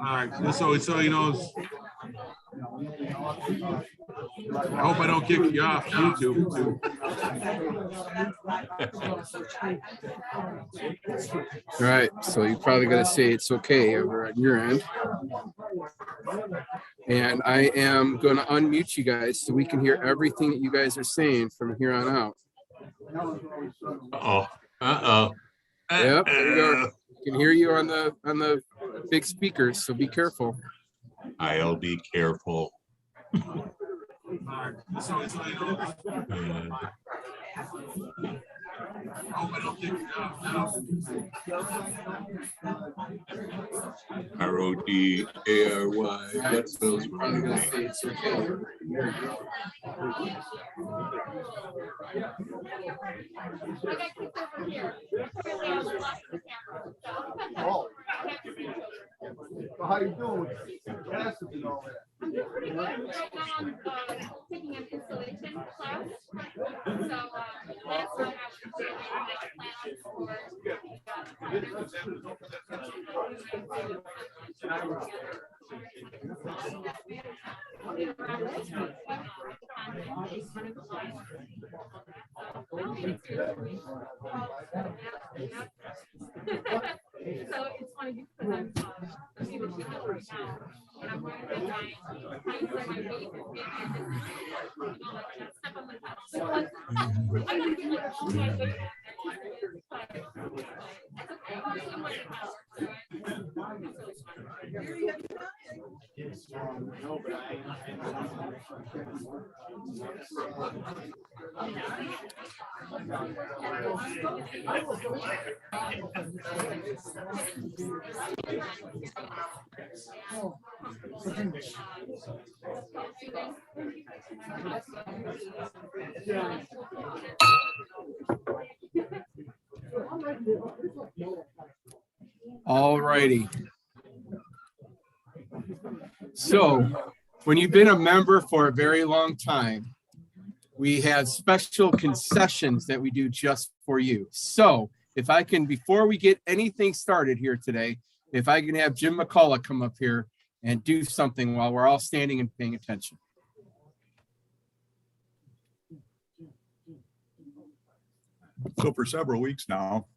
right, so he knows. I hope I don't kick you off YouTube too. All right, so you probably got to say it's okay over on your end. And I am going to unmute you guys so we can hear everything that you guys are saying from here on out. Yep, there you go. I can hear you on the big speakers, so be careful. I'll be careful. RODARY. That spells right. It's okay. Oh. So how you doing with classes and all that? I'm doing pretty good. Right now I'm taking an installation class. So that's what I was doing. So it's funny because I'm seeing the chicken right now, and I'm wearing a giant tights on my waist and step on the top. So I'm gonna get like a whole my weight. All righty. So when you've been a member for a very long time, we have special concessions that we do just for you. So if I can, before we get anything started here today, if I can have Jim McCullough come up here and do something while we're all standing and paying attention. So for several weeks now,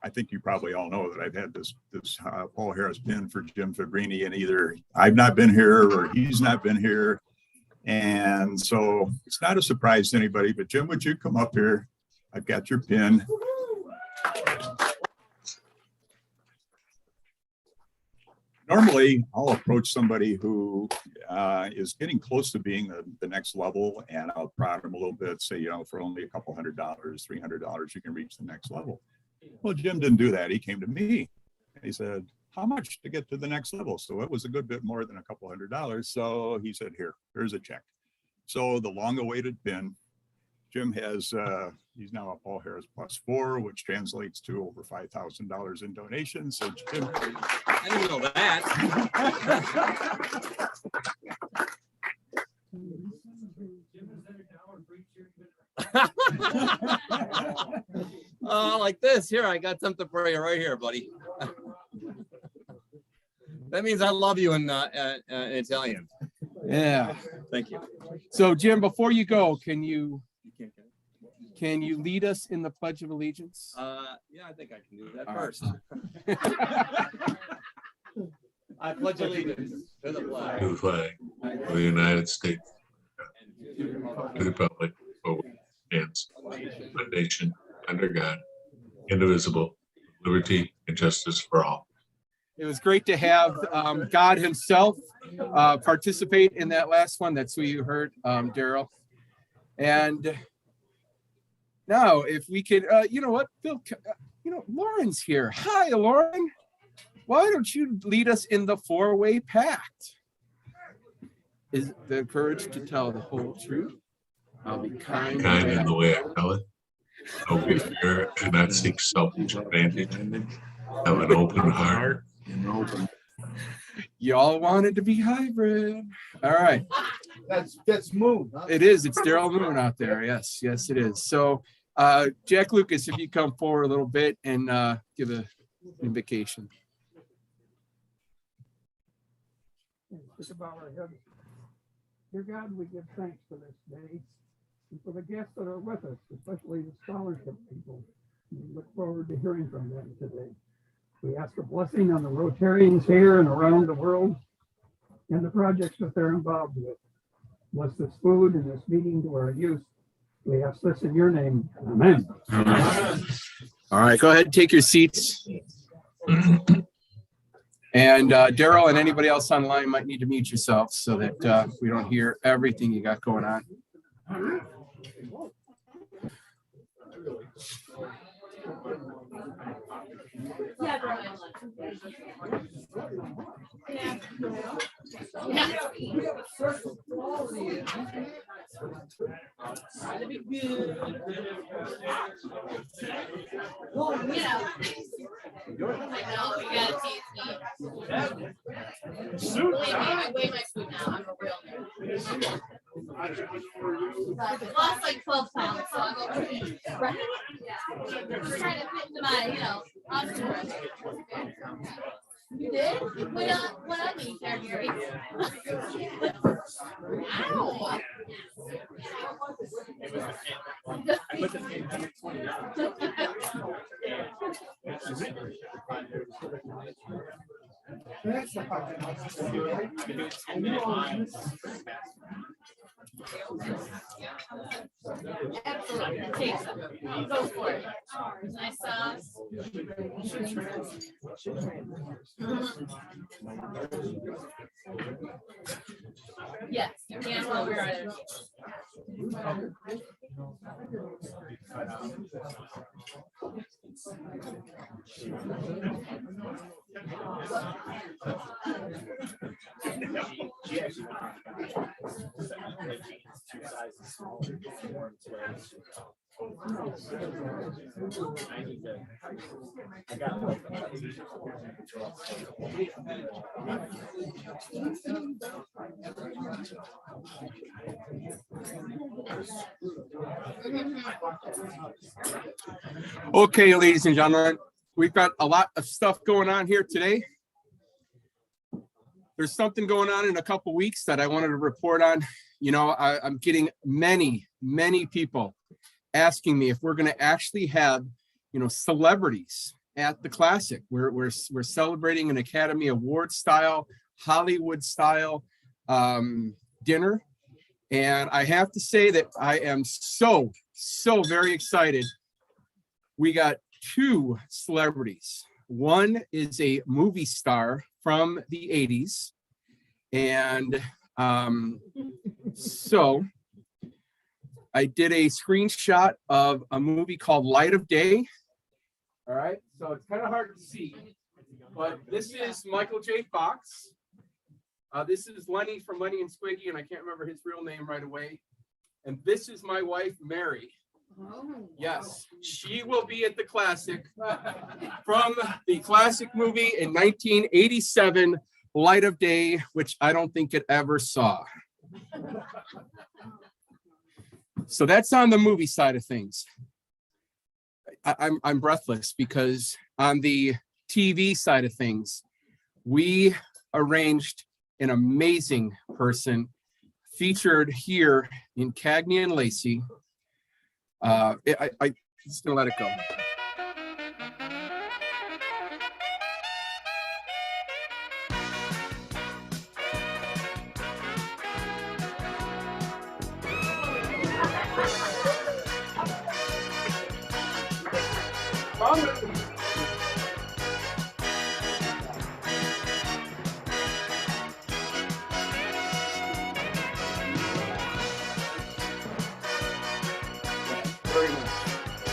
I think you probably all know that I've had this Paul Harris pin for Jim Fabrini, and either I've not been here or he's not been here. And so it's not a surprise to anybody, but Jim, would you come up here? I've got your pin. Normally, I'll approach somebody who is getting close to being the next level, and I'll prod them a little bit, say, you know, for only a couple $100, $300, you can reach the next level. Well, Jim didn't do that. He came to me. He said, how much to get to the next level? So it was a good bit more than a couple $100. So he said, here's a check. So the long-awaited pin, Jim has, he's now a Paul Harris +4, which translates to over $5,000 in donations. So Jim, I didn't know that. Like this. Here, I got something for you right here, buddy. That means I love you in Italian. Yeah. Thank you. So Jim, before you go, can you lead us in the Pledge of Allegiance? Yeah, I think I can do that first. I pledge allegiance to the flag. To the flag of the United States, to the republic for which it stands, one nation, under God, indivisible, liberty and justice for all. It was great to have God himself participate in that last one. That's who you heard, Daryl. And now if we could, you know what, Bill, Lauren's here. Hi, Lauren. Why don't you lead us in the four-way pact? Is the courage to tell the whole truth? I'll be kind in the way I tell it. I'll be fair and not seek selfish advantage. Have an open heart. Y'all wanted to be hybrid. All right. That's Moon. Huh? It is. It's Daryl Moon out there. Yes, yes, it is. So Jack Lucas, if you come forward a little bit and give an invocation. Let's bow our heads. Dear God, we give thanks for this day and for the guests that are with us, especially the scholarship people. We look forward to hearing from them today. We ask a blessing on the Rotarians here and around the world and the projects that they're involved with. Bless this food and this meeting to our youth. We ask this in your name. Amen. All right, go ahead and take your seats. And Daryl and anybody else online might need to mute yourself so that we don't hear everything you got going on. I weigh my food now. I'm a real nerd. I lost like 12 pounds, so I'm okay. Right? Just trying to fit into my, entourage. You did? What I mean, Gary? Ow! Absolutely. Take some. Go for it. Nice sauce. Yes, you can while we're at it. Okay, ladies and gentlemen, we've got a lot of stuff going on here today. There's something going on in a couple weeks that I wanted to report on. I'm getting many people asking me if we're going to actually have, celebrities at the Classic. We're celebrating an Academy Award style, Hollywood style dinner. And I have to say that I am so very excited. We got two celebrities. One is a movie star from the 80s. And so I did a screenshot of a movie called Light of Day. All right, so it's kind of hard to see, but this is Michael J. Fox. This is Lenny from Lenny and Squiggy, and I can't remember his real name right away. And this is my wife, Mary. Yes, she will be at the Classic from the classic movie in 1987, Light of Day, which I don't think it ever saw. So that's on the movie side of things. I'm breathless because on the TV side of things, we arranged an amazing person featured here in Cagney and Lacey. I just gonna let it go.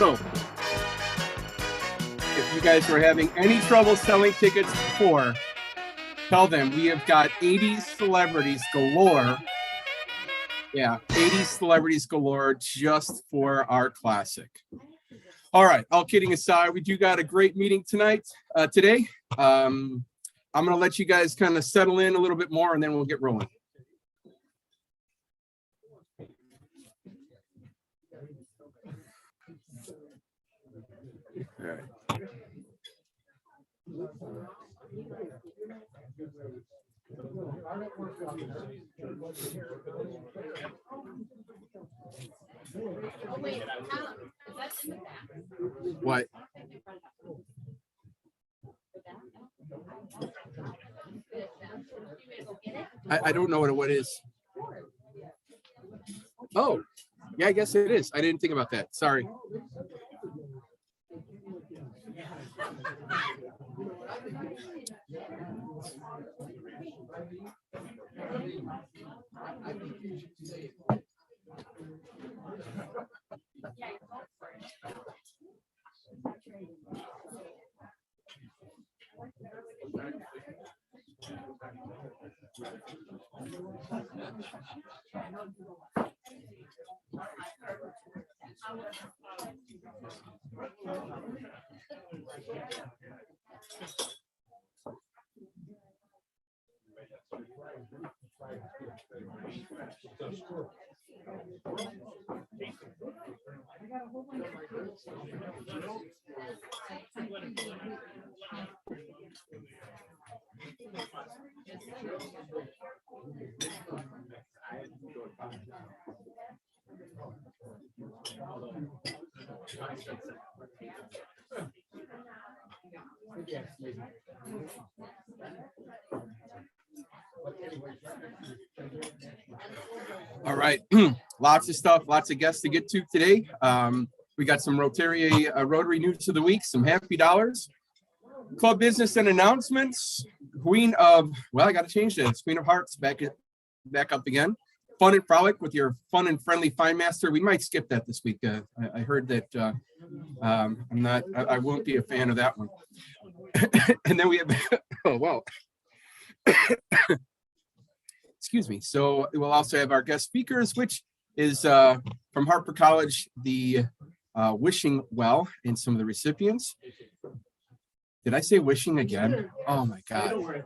So, if you guys were having any trouble selling tickets before, tell them we have got 80 celebrities galore. Yeah, 80 celebrities galore just for our Classic. All right, all kidding aside, we do got a great meeting today. I'm going to let you guys kind of settle in a little bit more and then we'll get rolling. All right. Oh, wait, Tom, is that in the back? What? I don't know what it is. Oh, yeah, I guess it is. I didn't think about that. Sorry. All right, lots of stuff, lots of guests to get to today. We got some Rotary news of the week, some happy dollars, club business and announcements. Queen of, well, I got to change that. Queen of Hearts back up again. Fun and frolic with your fun and friendly fine master. We might skip that this week. I heard that I won't be a fan of that one. And then we have, oh well. Excuse me. So we'll also have our guest speakers, which is from Harper College, the wishing well, and some of the recipients. Did I say wishing again? Oh my God.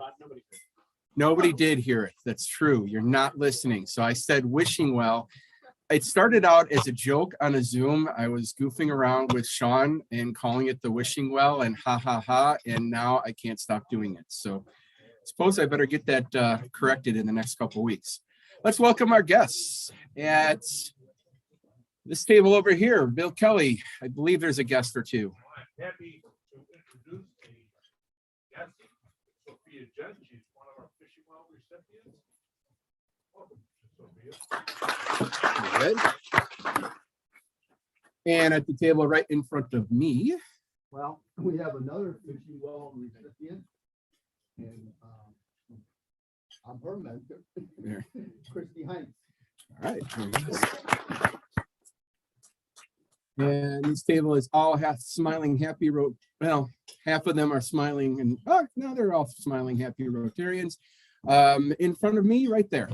Nobody did hear it. That's true. You're not listening. So I said wishing well. It started out as a joke on a Zoom. I was goofing around with Sean and calling it the wishing well and ha ha ha. And now I can't stop doing it. So suppose I better get that corrected in the next couple of weeks. Let's welcome our guests at this table over here. Bill Kelly, I believe there's a guest or two. Happy to introduce the guest, Sophia Judge. She's one of our fishing well recipients. Welcome, Sophia. Good. And at the table right in front of me. Well, we have another fishing well recipient, and I'm her mentor, There. Christy Hines. All right. And this table is all half smiling, happy. Well, half of them are smiling, and oh, no, they're all smiling, happy Rotarians. In front of me, right there.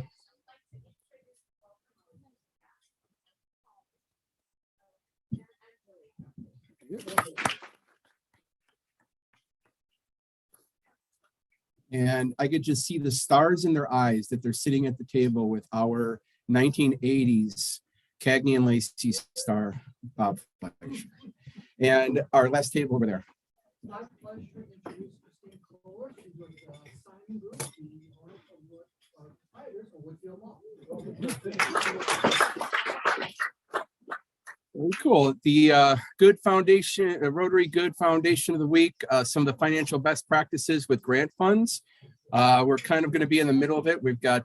And I could just see the stars in their eyes that they're sitting at the table with our 1980s Cagney and Lacey star, Bob Fletcher. And our last table over there. My pleasure to introduce Christine Kohler. She's with Signing Group, the owner of Fighters of Whitfield Law. Very cool. The Good Foundation, Rotary Good Foundation of the Week, some of the financial best practices with grant funds. We're kind of going to be in the middle of it. We've got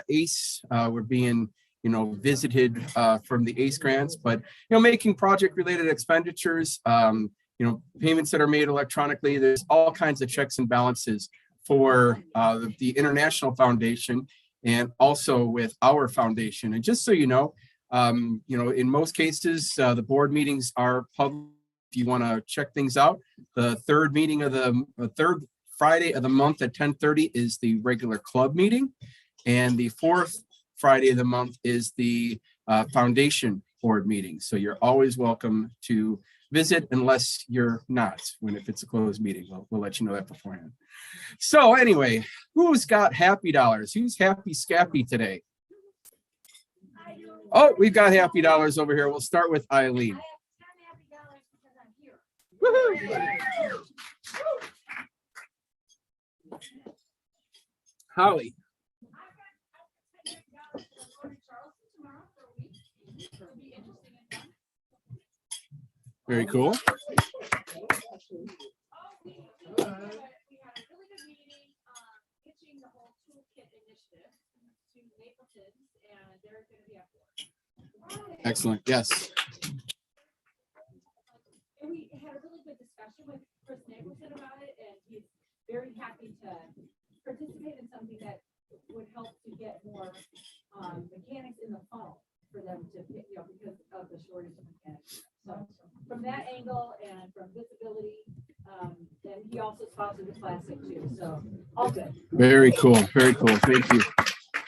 ACE. We're being, visited from the ACE grants, but, making project-related expenditures, payments that are made electronically. There's all kinds of checks and balances for the International Foundation and also with our foundation. And just so you know, in most cases, the board meetings are public. If you want to check things out, the third Friday of the month at 10:30 is the regular club meeting, and the fourth Friday of the month is the foundation board meeting. So you're always welcome to visit, unless you're not. If it's a closed meeting, we'll let you know that beforehand. So anyway, who's got happy dollars? Who's happy scappy today? Oh, we've got happy dollars over here. We'll start with Eileen. Holly. Very cool. We had a really good meeting, pitching the whole toolkit initiative to Mapleton, and they're going to be up for it. Excellent. Yes. And we had a really good discussion with Chris Nicholson about it, and he's very happy to participate in something that would help to get more mechanics in the funnel for them to, because of the shortage of mechanics. So from that angle and from visibility, then he also sponsored the classic too. So all good. Very cool. Very cool. Thank you.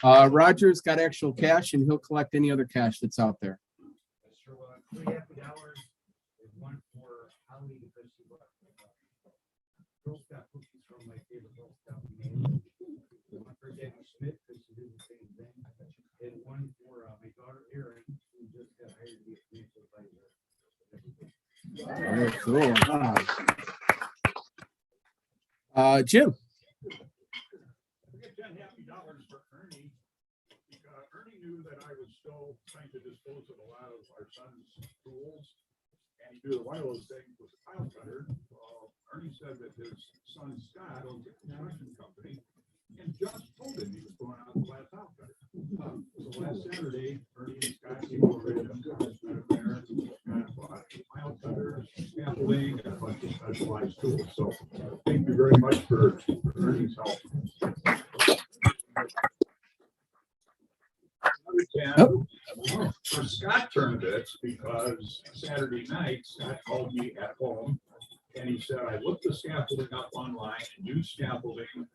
Roger's got actual cash, and he'll collect any other cash that's out there. Sure, $3 is one for Holly because she brought Girl Scout cookies from my favorite Girl Scout. One for Debbie Schmidt because she did the same thing, and one for my daughter Erin, who just got hired to be a financial advisor. Very cool. Jim. We get $10 for Ernie. Ernie knew that I was still trying to dispose of a lot of our son's tools, and he knew that one of those things was a tile cutter. Ernie said that his son Scott owns a construction company, and just told him he was going out to buy a tile cutter. So last Saturday, Ernie and Scott came over to there and bought tile cutters, scaffolding, and a bunch of specialized tools. So thank you very much for Ernie's help. For Scott turned it because Saturday night, Scott called me at home and he said, I looked the scaffolding up online and new scaffolding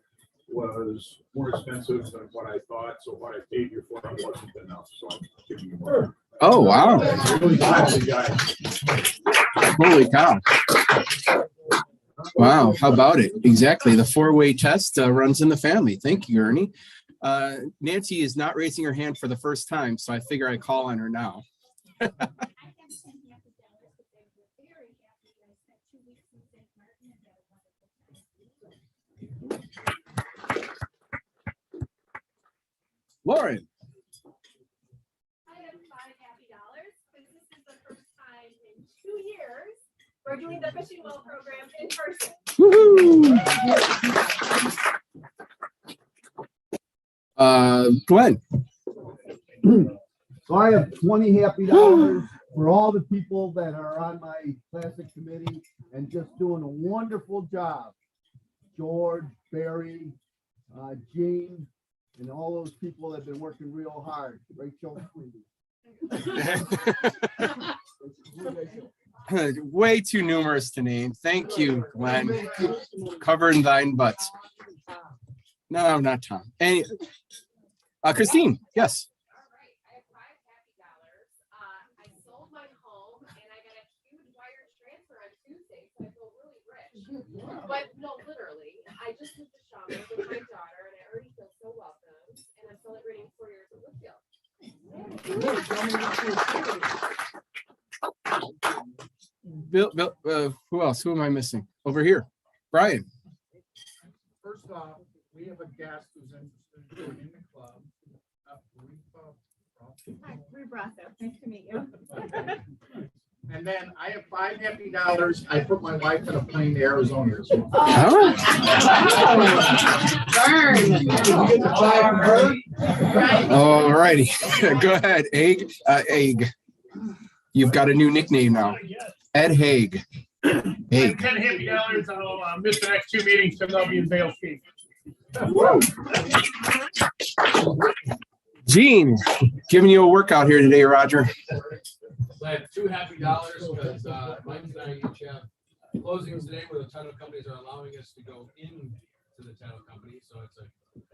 was more expensive than what I thought. So what I paid you for it wasn't enough. So I'm giving you more. Oh, wow. Really glad you guys. Holy cow. Wow. How about it? Exactly. The four-way test runs in the family. Thank you, Ernie. Nancy is not raising her hand for the first time, so I figure I call on her now. Lauren. I have $5 because this is the first time in 2 years we're doing the fishing well program in person. Woohoo! Glenn. So I have $20 for all the people that are on my classic committee and just doing a wonderful job. George, Barry, Gene, and all those people that have been working real hard. Rachel. Way too numerous to name. Thank you, Glenn. Covering thine butts. No, not Tom. Any, Christine, yes. All right, I have $5 I sold my home and I got a huge wire transfer on Tuesday, so I feel really rich. But no, literally, I just moved to Schaumburg with my daughter and I already feel so welcome. And I'm celebrating 4 years at Woodfield. Bill, who else? Who am I missing? Over here. Brian. First off, we have a guest who's interested in joining the club. Hi, Rue Brasso. Nice to meet you. And then I have $5 I put my wife in a plane to Arizona. All righty. Go ahead. Egg. You've got a new nickname now. Ed Haig. Haig. $10 I'll miss the next 2 meetings because I'll be in Vail Street. Gene, giving you a workout here today, Roger. So I have $2 because Mike and I each have closings today where the title companies are allowing us to go into the title company. So it's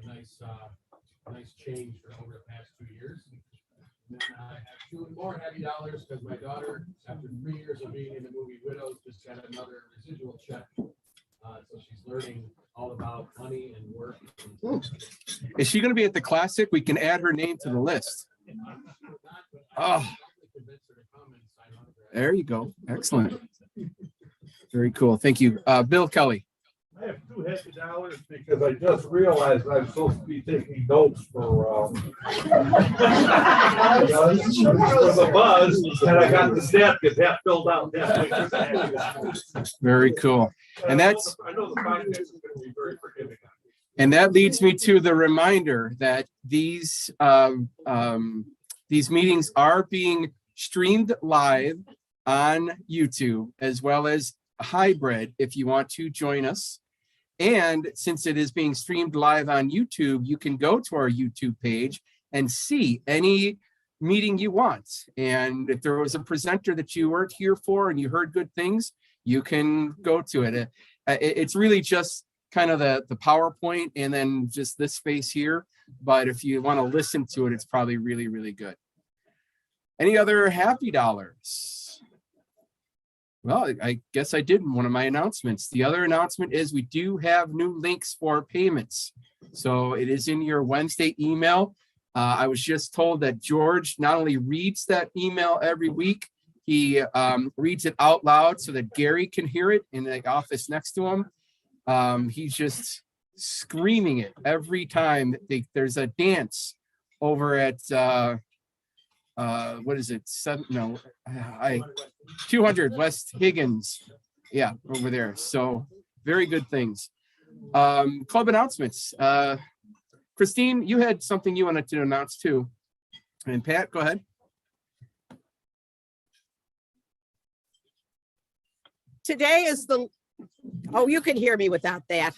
a nice change for over the past 2 years. And then I have $2 more $happy because my daughter, after 3 years of being in the movie Widows, just got another residual check. So she's learning all about money and work. Is she going to be at the Classic? We can add her name to the list. Oh, there you go. Excellent. Very cool. Thank you. Bill Kelly. I have $2 because I just realized I'm supposed to be taking notes for the buzz, and I got this napkin half filled out. Very cool. And that's, I know the finance is going to be very forgiving. and that leads me to the reminder that these meetings are being streamed live on YouTube, as well as hybrid if you want to join us. And since it is being streamed live on YouTube, you can go to our YouTube page and see any meeting you want. And if there was a presenter that you weren't here for and you heard good things, you can go to it. It's really just kind of the PowerPoint and then just this space here. But if you want to listen to it, it's probably really, really good. Any other happy dollars? Well, I guess I did one of my announcements. The other announcement is we do have new links for payments. So it is in your Wednesday email. I was just told that George not only reads that email every week, he reads it out loud so that Gary can hear it in the office next to him. He's just screaming it every time there's a dance over at what is it? 200 West Higgins. Yeah, over there. So very good things. Club announcements. Christine, you had something you wanted to announce too. And Pat, go ahead. Today is you can hear me without that.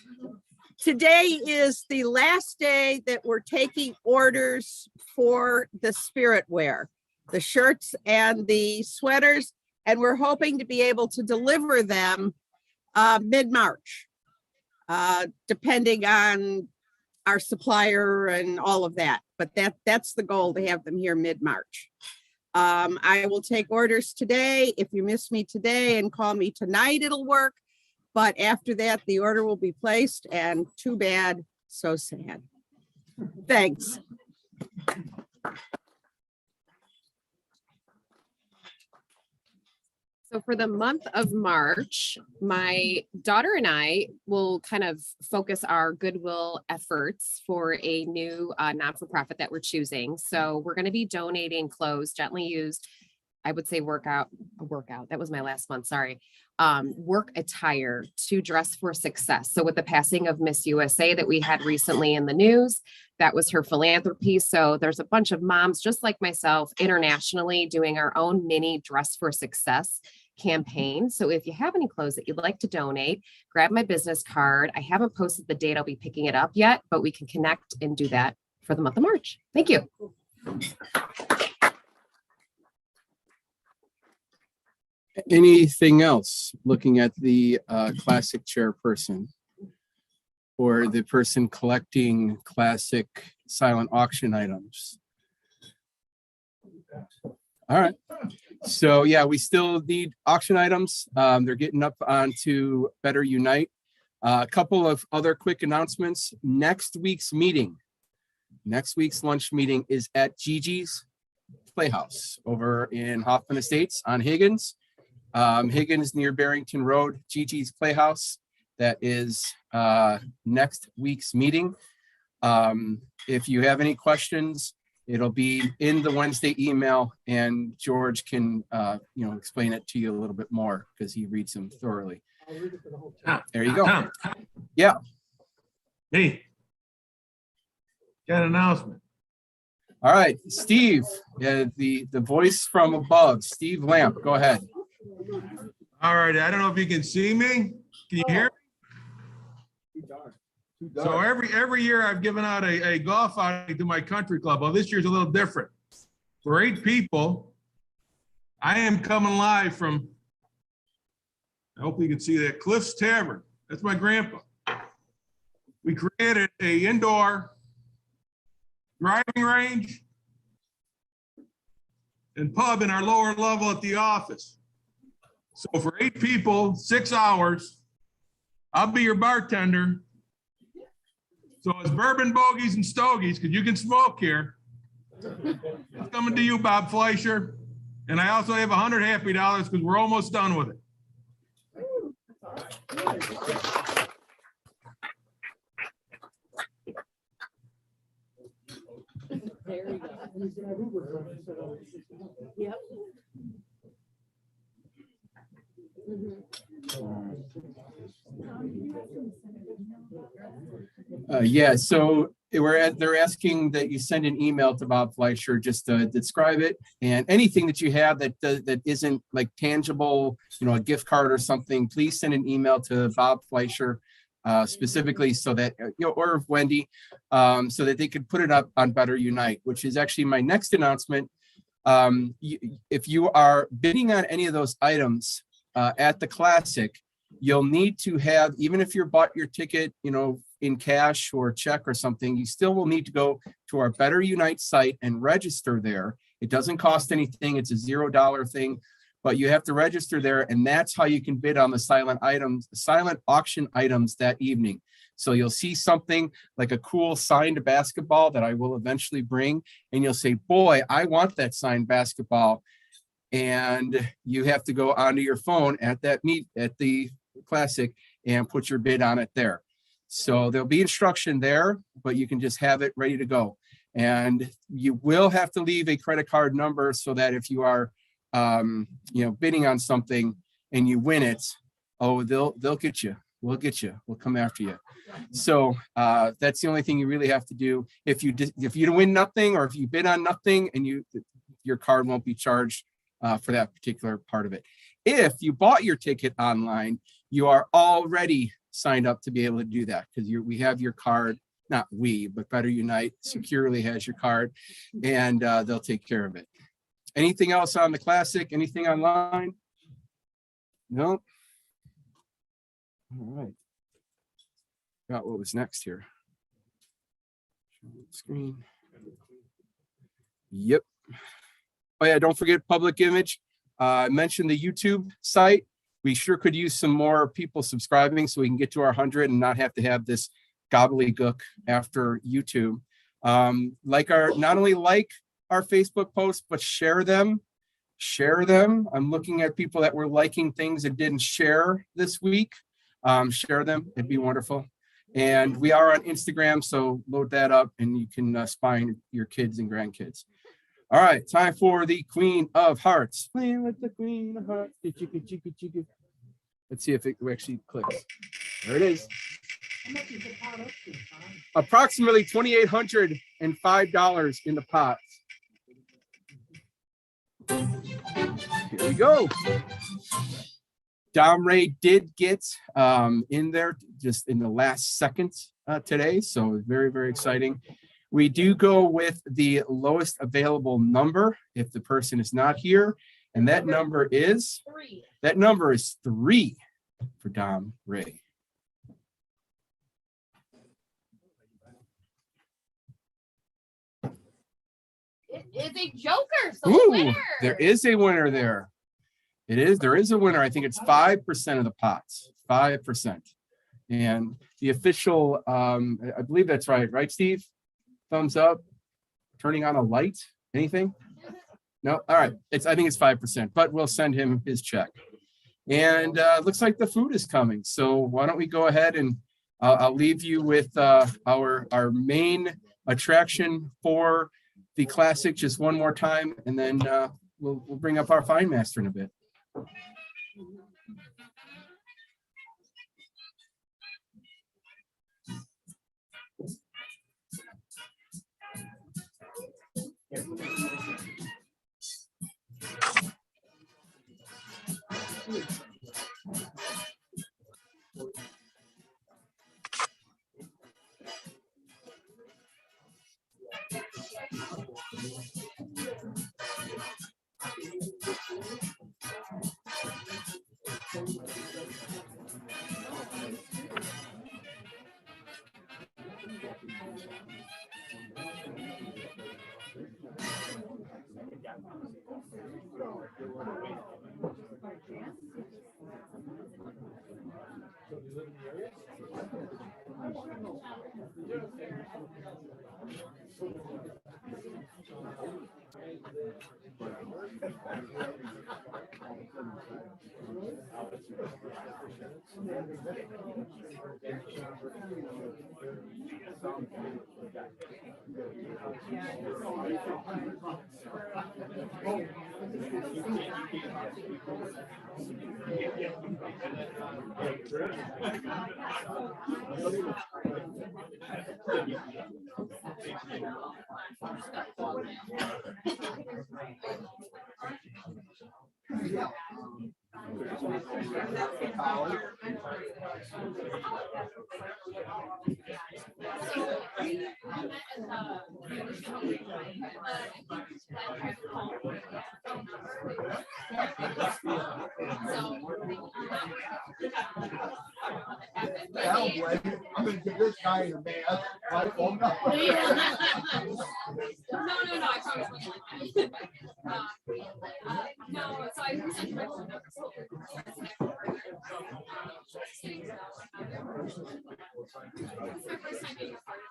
Today is the last day that we're taking orders for the spirit wear, the shirts and the sweaters, and we're hoping to be able to deliver them mid-March, depending on our supplier and all of that. But that's the goal, to have them here mid-March. I will take orders today. If you miss me today and call me tonight, it'll work. But after that, the order will be placed, and too bad, so sad. Thanks. So for the month of March, my daughter and I will kind of focus our goodwill efforts for a new not-for-profit that we're choosing. So we're going to be donating clothes, gently used, I would say workout, that was my last month, sorry. Work attire to Dress for Success. So with the passing of Miss USA that we had recently in the news, that was her philanthropy. So there's a bunch of moms just like myself internationally doing our own mini Dress for Success campaign. So if you have any clothes that you'd like to donate, grab my business card. I haven't posted the date I'll be picking it up yet, but we can connect and do that for the month of March. Thank you. Anything else, looking at the classic chairperson or the person collecting classic silent auction items? All right. So yeah, we still need auction items. They're getting up onto Better Unite. A couple of other quick announcements. Next week's lunch meeting is at Gigi's Playhouse over in Hoffman Estates on Higgins. Higgins near Barrington Road, Gigi's Playhouse. That is next week's meeting. If you have any questions, it'll be in the Wednesday email, and George can explain it to you a little bit more because he reads them thoroughly. There you go. Tom. Yeah. Hey. Got an announcement. All right, Steve, the voice from above, Steve Lamp, go ahead. All right, I don't know if you can see me. Can you hear me? So every year I've given out a golf outing to my country club. Well, this year's a little different. For 8 people, I am coming live from, I hope you can see that, Cliff's Tavern. That's my grandpa. We created a indoor driving range and pub in our lower level at the office. So for 8 people, 6 hours, I'll be your bartender. So it's bourbon bogeys and stogies, because you can smoke here. It's coming to you, Bob Fleischer. And I also have 100 happy dollars because we're almost done with it. There you go. Yep. Yeah, so they're asking that you send an email to Bob Fleischer, just to describe it, and anything that you have that isn't like tangible, a gift card or something, please send an email to Bob Fleischer specifically, so that, or Wendy, so that they could put it up on Better Unite, which is actually my next announcement. If you are bidding on any of those items at the Classic, you'll need to have, even if you bought your ticket, in cash or check or something, you still will need to go to our Better Unite site and register there. It doesn't cost anything. It's a $0 thing, but you have to register there, and that's how you can bid on the silent auction items that evening. So you'll see something like a cool signed basketball that I will eventually bring, and you'll say, boy, I want that signed basketball. And you have to go onto your phone at the Classic and put your bid on it there. So there'll be instruction there, but you can just have it ready to go. And you will have to leave a credit card number, so that if you are, bidding on something and you win it, they'll get you. We'll get you. We'll come after you. So that's the only thing you really have to do. If you win nothing, or if you bid on nothing, and your card won't be charged for that particular part of it. If you bought your ticket online, you are already signed up to be able to do that, because we have your card. Not we, but Better Unite securely has your card, and they'll take care of it. Anything else on the Classic? Anything online? No. All right. Got what was next here. Screen. Yep. Oh yeah, don't forget public image. I mentioned the YouTube site. We sure could use some more people subscribing, so we can get to our 100 and not have to have this gobbledygook after YouTube. Not only like our Facebook posts, but share them. Share them. I'm looking at people that were liking things that didn't share this week. Share them. It'd be wonderful. And we are on Instagram, so load that up and you can spy on your kids and grandkids. All right, time for the Queen of Hearts. Playing with the Queen of Hearts. Let's see if it actually clicks. There it is. Approximately $2,805 in the pot. Here we go. Dom Ray did get in there just in the last second today, so very, very exciting. We do go with the lowest available number if the person is not here, and that number is 3 for Dom Ray. It is a joker, so Ooh, winner. there is a winner there. There is a winner. I think it's 5% of the pots, 5%. And the official, I believe that's right, Steve? Thumbs up, turning on a light, anything? No, all right, I think it's 5%, but we'll send him his check. And looks like the food is coming. So why don't we go ahead and I'll leave you with our main attraction for the Classic just one more time, and then we'll bring up our Fine Master in a bit. I'm gonna give this guy a man. My phone number. No, I promise. No, so I resent my phone number. It's my first time being a part of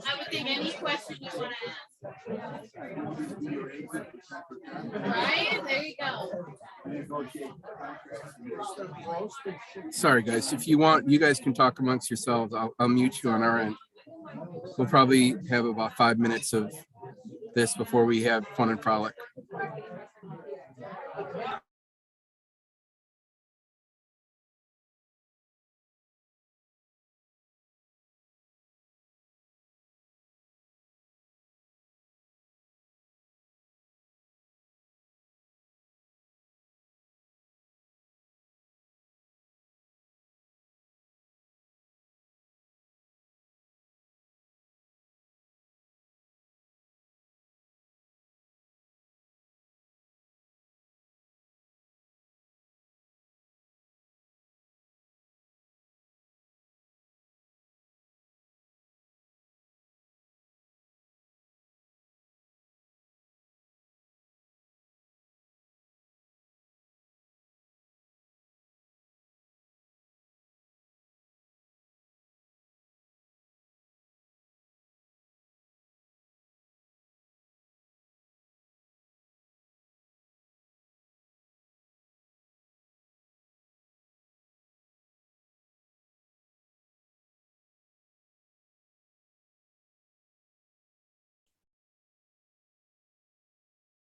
I would think any question you want to ask. Right? There you go. Sorry, guys. If you want, you guys can talk amongst yourselves. I'll mute you on our end. We'll probably have about 5 minutes of this before we have fun and frolic.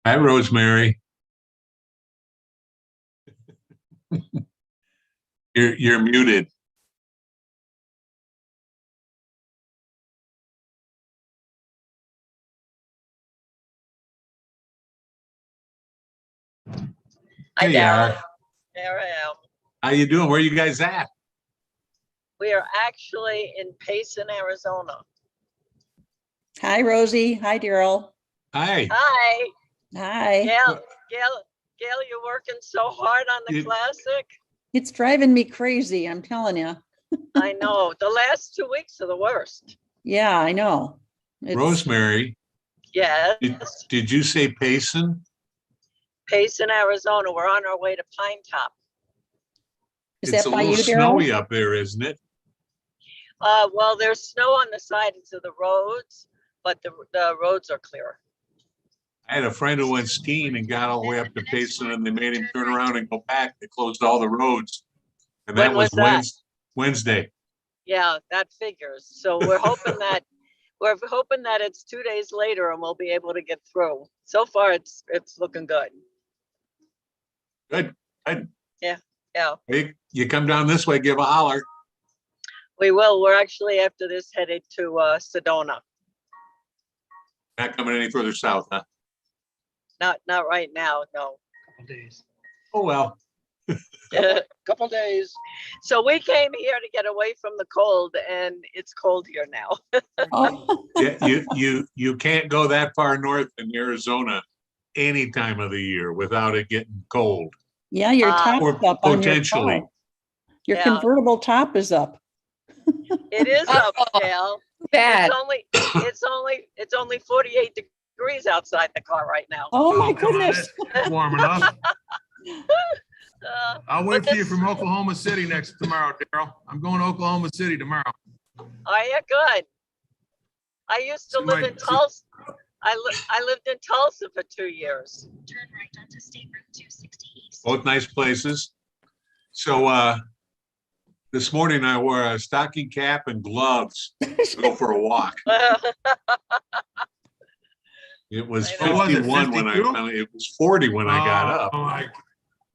Hi, Rosemary. You're muted. Hi, There you Daryl. are. There I am. How you doing? Where you guys at? We are actually in Payson, Arizona. Hi, Rosie. Hi, Daryl. Hi. Hi, Hi. Gail, you're working so hard on the classic. It's driving me crazy, I'm telling you. I know. The last 2 weeks are the worst. Yeah, I know. Rosemary, Yes, did you say Payson? Payson, Arizona. We're on our way to Pine Top. Is It's that a by little you, snowy Daryl? up there, isn't it? Well, there's snow on the sides of the roads, but the roads are clear. I had a friend who went skiing and got all the way up to Payson and they made him turn around and go back. They closed all the roads. And that When was was that? Wednesday. Yeah, that figures. So we're hoping that it's 2 days later and we'll be able to get through. So far, it's looking good. Good. Good. Yeah. Hey, you come down this way, give a holler. We will. We're actually after this headed to Sedona. Not coming any further south, huh? Not right now. No. Couple days. Oh, well. Couple days. So we came here to get away from the cold, and it's cold here now. Oh, Yeah, you can't go that far north in Arizona any time of the year without it getting cold. yeah, your top Or is up on your potentially. car. Your Yeah. convertible top is up. It is up, Gail. Bad. It's only 48 degrees outside the car right now. Oh, my come on, goodness. that's warm enough. I'll wait for you from Oklahoma City tomorrow, Daryl. I'm going to Oklahoma City tomorrow. Are you good? I used to See live my- in Tulsa. I lived in Tulsa for 2 years. Turn right onto State Route 260 East. Both nice places. So this morning I wore a stocking cap and gloves to go for a walk. It was I know. What was it, 51 when 52? it was 40 when I got up.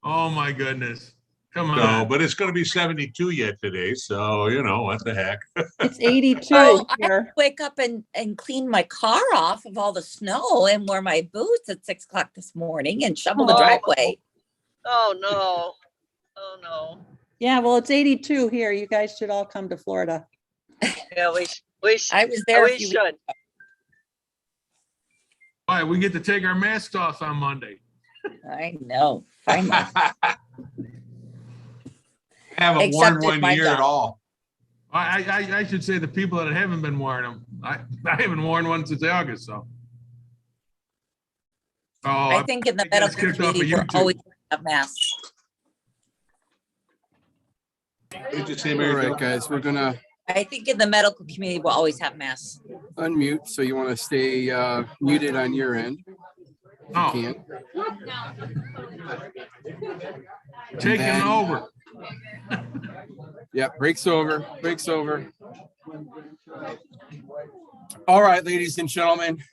Oh my goodness. Come So, on. but it's going to be 72 yet today. So, you know, what the heck. It's 82 Oh, I here. wake up and clean my car off of all the snow and wear my boots at 6 o'clock this morning and shovel the Oh. driveway. Oh, no. Oh, no. Yeah, well, it's 82 here. You guys should all come to Florida. Yeah, we I was there. a we few should. All right, we get to take our masks off on Monday. I know. Finally. I haven't Except worn at one my year at job. all. I should say the people that haven't been wearing them. I haven't worn one since August, so. Oh, I think in the I guess medical kicked off of community, we're YouTube. always have masks. Did you see All Mary? right, guys, we're gonna I think in the medical community, we'll always have masks. unmute. So you want to stay muted on your end. If Oh. you can. Taking then- over. Yeah, breaks over. All right, ladies and gentlemen,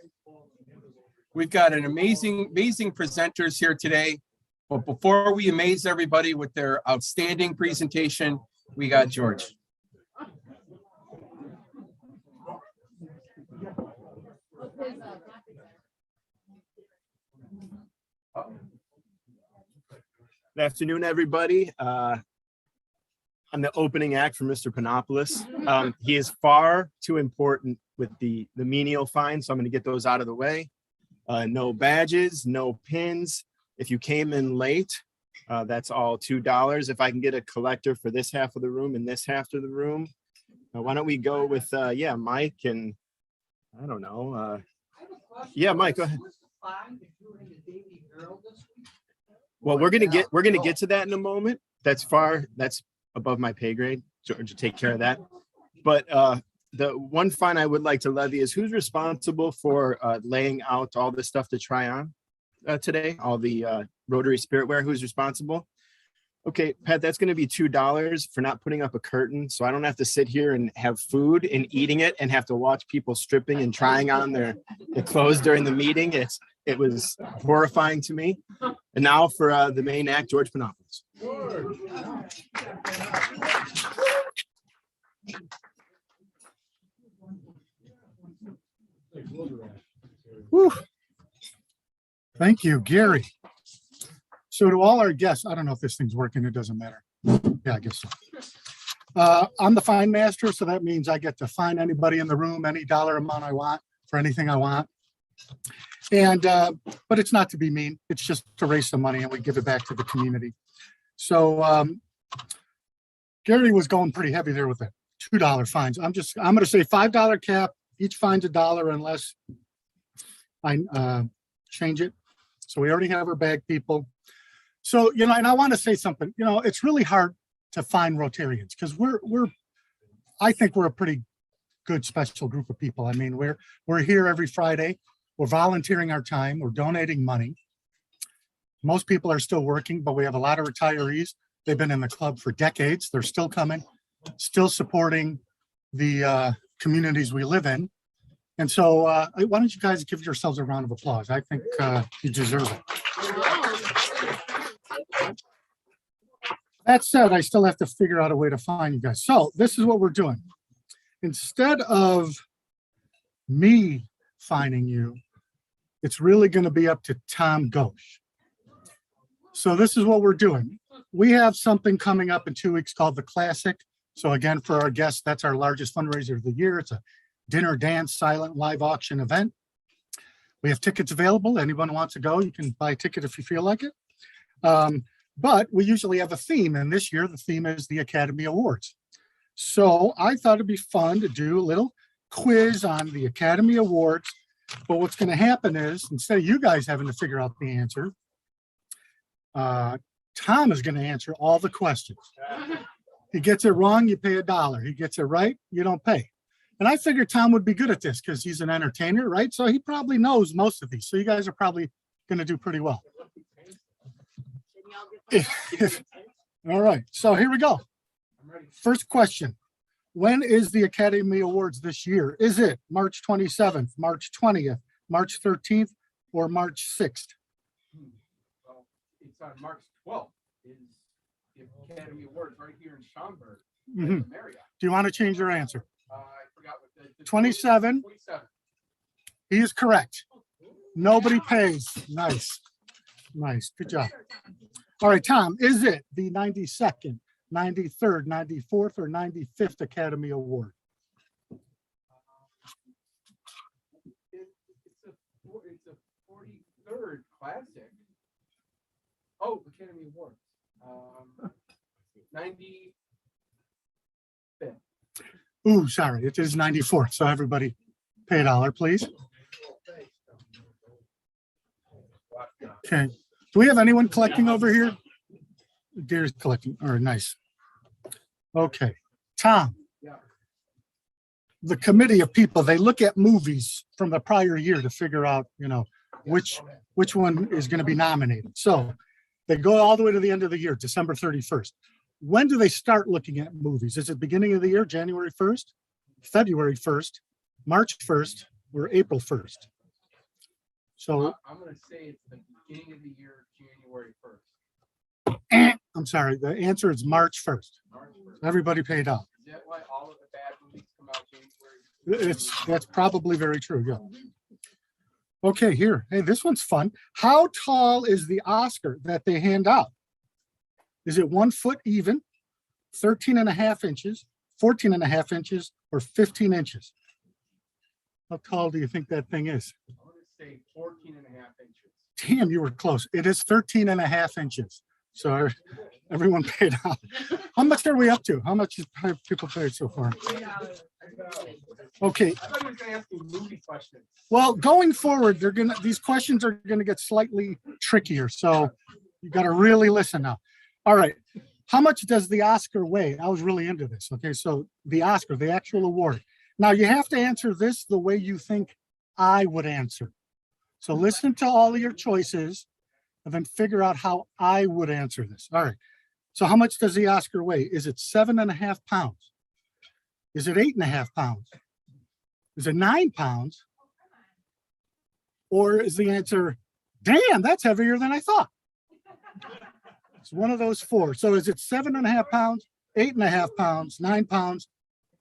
we've got an amazing presenters here today. But before we amaze everybody with their outstanding presentation, we got George. Good afternoon, everybody. I'm the opening act for Mr. Panopoulos. He is far too important with the menial fines, so I'm going to get those out of the way. No badges, no pins. If you came in late, that's all $2. If I can get a collector for this half of the room and this half of the room, why don't we go with Mike and I don't know. Yeah, Mike, go ahead. Well, we're gonna get to that in a moment. That's above my pay grade. George, take care of that. But the one fine I would like to levy is who's responsible for laying out all this stuff to try on today, all the Rotary Spiritware. Who's responsible? Okay, Pat, that's going to be $2 for not putting up a curtain, so I don't have to sit here and have food and eating it and have to watch people stripping and trying on their clothes during the meeting. It was horrifying to me. And now for the main act, George Panopoulos. Whew. Thank you, Gary. So to all our guests, I don't know if this thing's working, it doesn't matter. Yeah, I guess so. I'm the fine master, so that means I get to fine anybody in the room, any dollar amount I want for anything I want. And, but it's not to be mean, it's just to raise some money and we give it back to the community. So Gary was going pretty heavy there with the $2 fines. I'm gonna say $5 cap, each fine's $1 unless I change it. So we already have our bag, people. So, you know, and I want to say something, you know, it's really hard to find Rotarians because I think we're a pretty good special group of people. I mean, we're here every Friday. We're volunteering our time. We're donating money. Most people are still working, but we have a lot of retirees. They've been in the club for decades. They're still coming, still supporting the communities we live in. And so why don't you guys give yourselves a round of applause? I think you deserve it. That said, I still have to figure out a way to find you guys. So this is what we're doing. Instead of me finding you, it's really going to be up to Tom Ghosh. So this is what we're doing. We have something coming up in 2 weeks called the Classic. So again, for our guests, that's our largest fundraiser of the year. It's a dinner, dance, silent, live auction event. We have tickets available. Anyone wants to go, you can buy a ticket if you feel like it. But we usually have a theme, and this year the theme is the Academy Awards. So I thought it'd be fun to do a little quiz on the Academy Awards. But what's going to happen is, instead of you guys having to figure out the answer, Tom is going to answer all the questions. He gets it wrong, you pay $1. He gets it right, you don't pay. And I figured Tom would be good at this because he's an entertainer, right? So he probably knows most of these. So you guys are probably going to do pretty well. All right, so here we go. First question. When is the Academy Awards this year? Is it March 27th, March 20th, March 13th, or March 6th? Well, it's on March 12th is the Academy Awards right here in Schaumburg. Mhm. Marriott. Do you want to change your answer? I forgot what the 27. 27. He is correct. Nobody pays. Nice. Nice. Good job. All right, Tom, is it the 92nd, 93rd, 94th, or 95th Academy Award? It's a 43rd classic. Oh, Academy Awards. 95th. Ooh, sorry, it is 94th. So everybody pay $1, please. Okay. Do we have anyone collecting over here? Gary's collecting. All right, nice. Okay. Tom. The committee of people, they look at movies from the prior year to figure out, which one is going to be nominated. So they go all the way to the end of the year, December 31st. When do they start looking at movies? Is it beginning of the year, January 1st, February 1st, March 1st, or April 1st? So I'm going to say it's the beginning of the year, January 1st. I'm sorry, the answer is March 1st. Everybody paid out. Is that why all of the bad movies come out January? That's probably very true. Yeah. Okay, here. Hey, this one's fun. How tall is the Oscar that they hand out? Is it 1 foot even, 13.5 inches, 14.5 inches, or 15 inches? How tall do you think that thing is? I'm going to say 14.5 inches. Damn, you were close. It is 13.5 inches. So everyone paid out. How much are we up to? How much have people paid so far? Okay. I thought you were going to ask me movie questions. Well, going forward, these questions are gonna get slightly trickier. So you got to really listen now. All right. How much does the Oscar weigh? I was really into this. Okay. So the Oscar, the actual award. Now you have to answer this the way you think I would answer. So listen to all of your choices and then figure out how I would answer this. All right. So how much does the Oscar weigh? Is it 7.5 pounds? Is it 8.5 pounds? Is it 9 pounds? Or is the answer, damn, that's heavier than I thought? It's one of those four. So is it 7.5 pounds, 8.5 pounds, 9 pounds,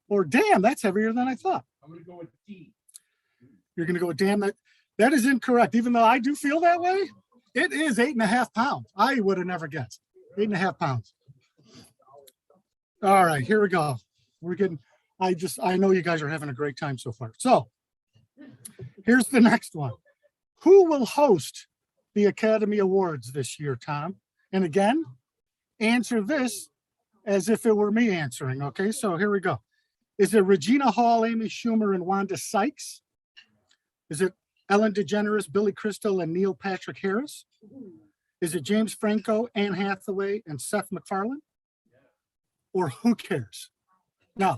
or damn, that's heavier than I thought? I'm going to go with D. You're going to go with damn, that is incorrect. Even though I do feel that way, it is 8.5 pounds. I would have never guessed. 8.5 pounds. All right, here we go. We're getting, I know you guys are having a great time so far. So here's the next one. Who will host the Academy Awards this year, Tom? And again, answer this as if it were me answering. Okay, so here we go. Is it Regina Hall, Amy Schumer, and Wanda Sykes? Is it Ellen DeGeneres, Billy Crystal, and Neil Patrick Harris? Is it James Franco, Anne Hathaway, and Seth MacFarlane? Or who cares? Now,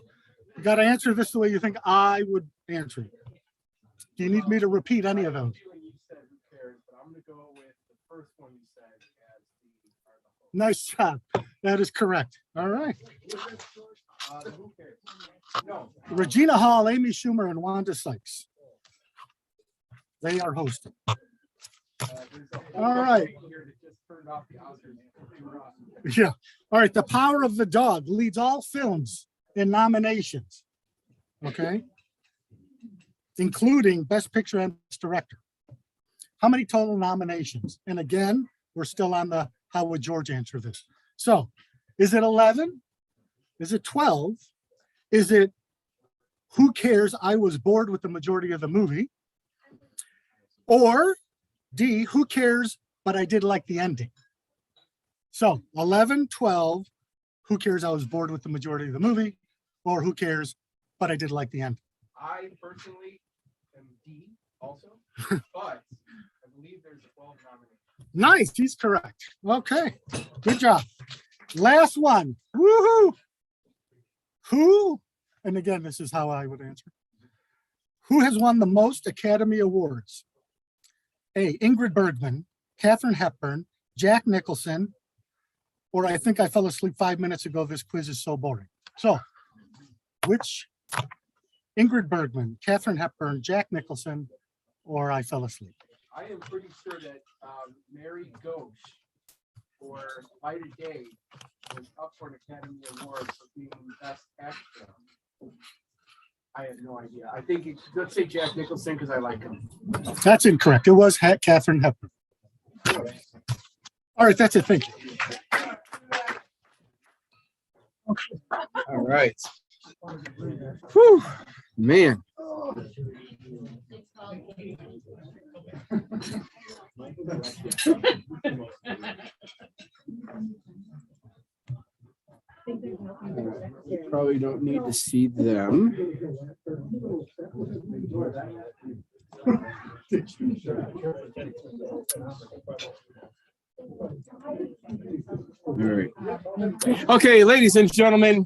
you got to answer this the way you think I would answer it. Do you need me to repeat any of those? You said who cares, but I'm going to go with the first one you said as the Nice job. That is correct. All right. who cares? No. Regina Hall, Amy Schumer, and Wanda Sykes. They are hosting. All right. Yeah. All right. The Power of the Dog leads all films in nominations. Okay. Including Best Picture and Best Director. How many total nominations? And again, we're still on the how would George answer this? So is it 11? Is it 12? Is it who cares? I was bored with the majority of the movie. Or D, who cares? But I did like the ending. So 11, 12, who cares? I was bored with the majority of the movie. Or who cares? But I did like the ending. I personally am D also, but I believe there's 12 nominations. Nice, he's correct. Okay, good job. Last one. Woohoo! Who, and again, this is how I would answer. Who has won the most Academy Awards? A, Ingrid Bergman, Katharine Hepburn, Jack Nicholson, or I think I fell asleep 5 minutes ago. This quiz is so boring. So, which Ingrid Bergman, Katharine Hepburn, Jack Nicholson, or I fell asleep? I am pretty sure that Mary Ghosh for Light of Day was up for an Academy Award for being Best Actor. I have no idea. I think let's say Jack Nicholson because I like him. That's incorrect. It was Katharine Hepburn. All right, that's it. Thank you. All right. Whew, man. Probably don't need to see them. All right. Okay, ladies and gentlemen.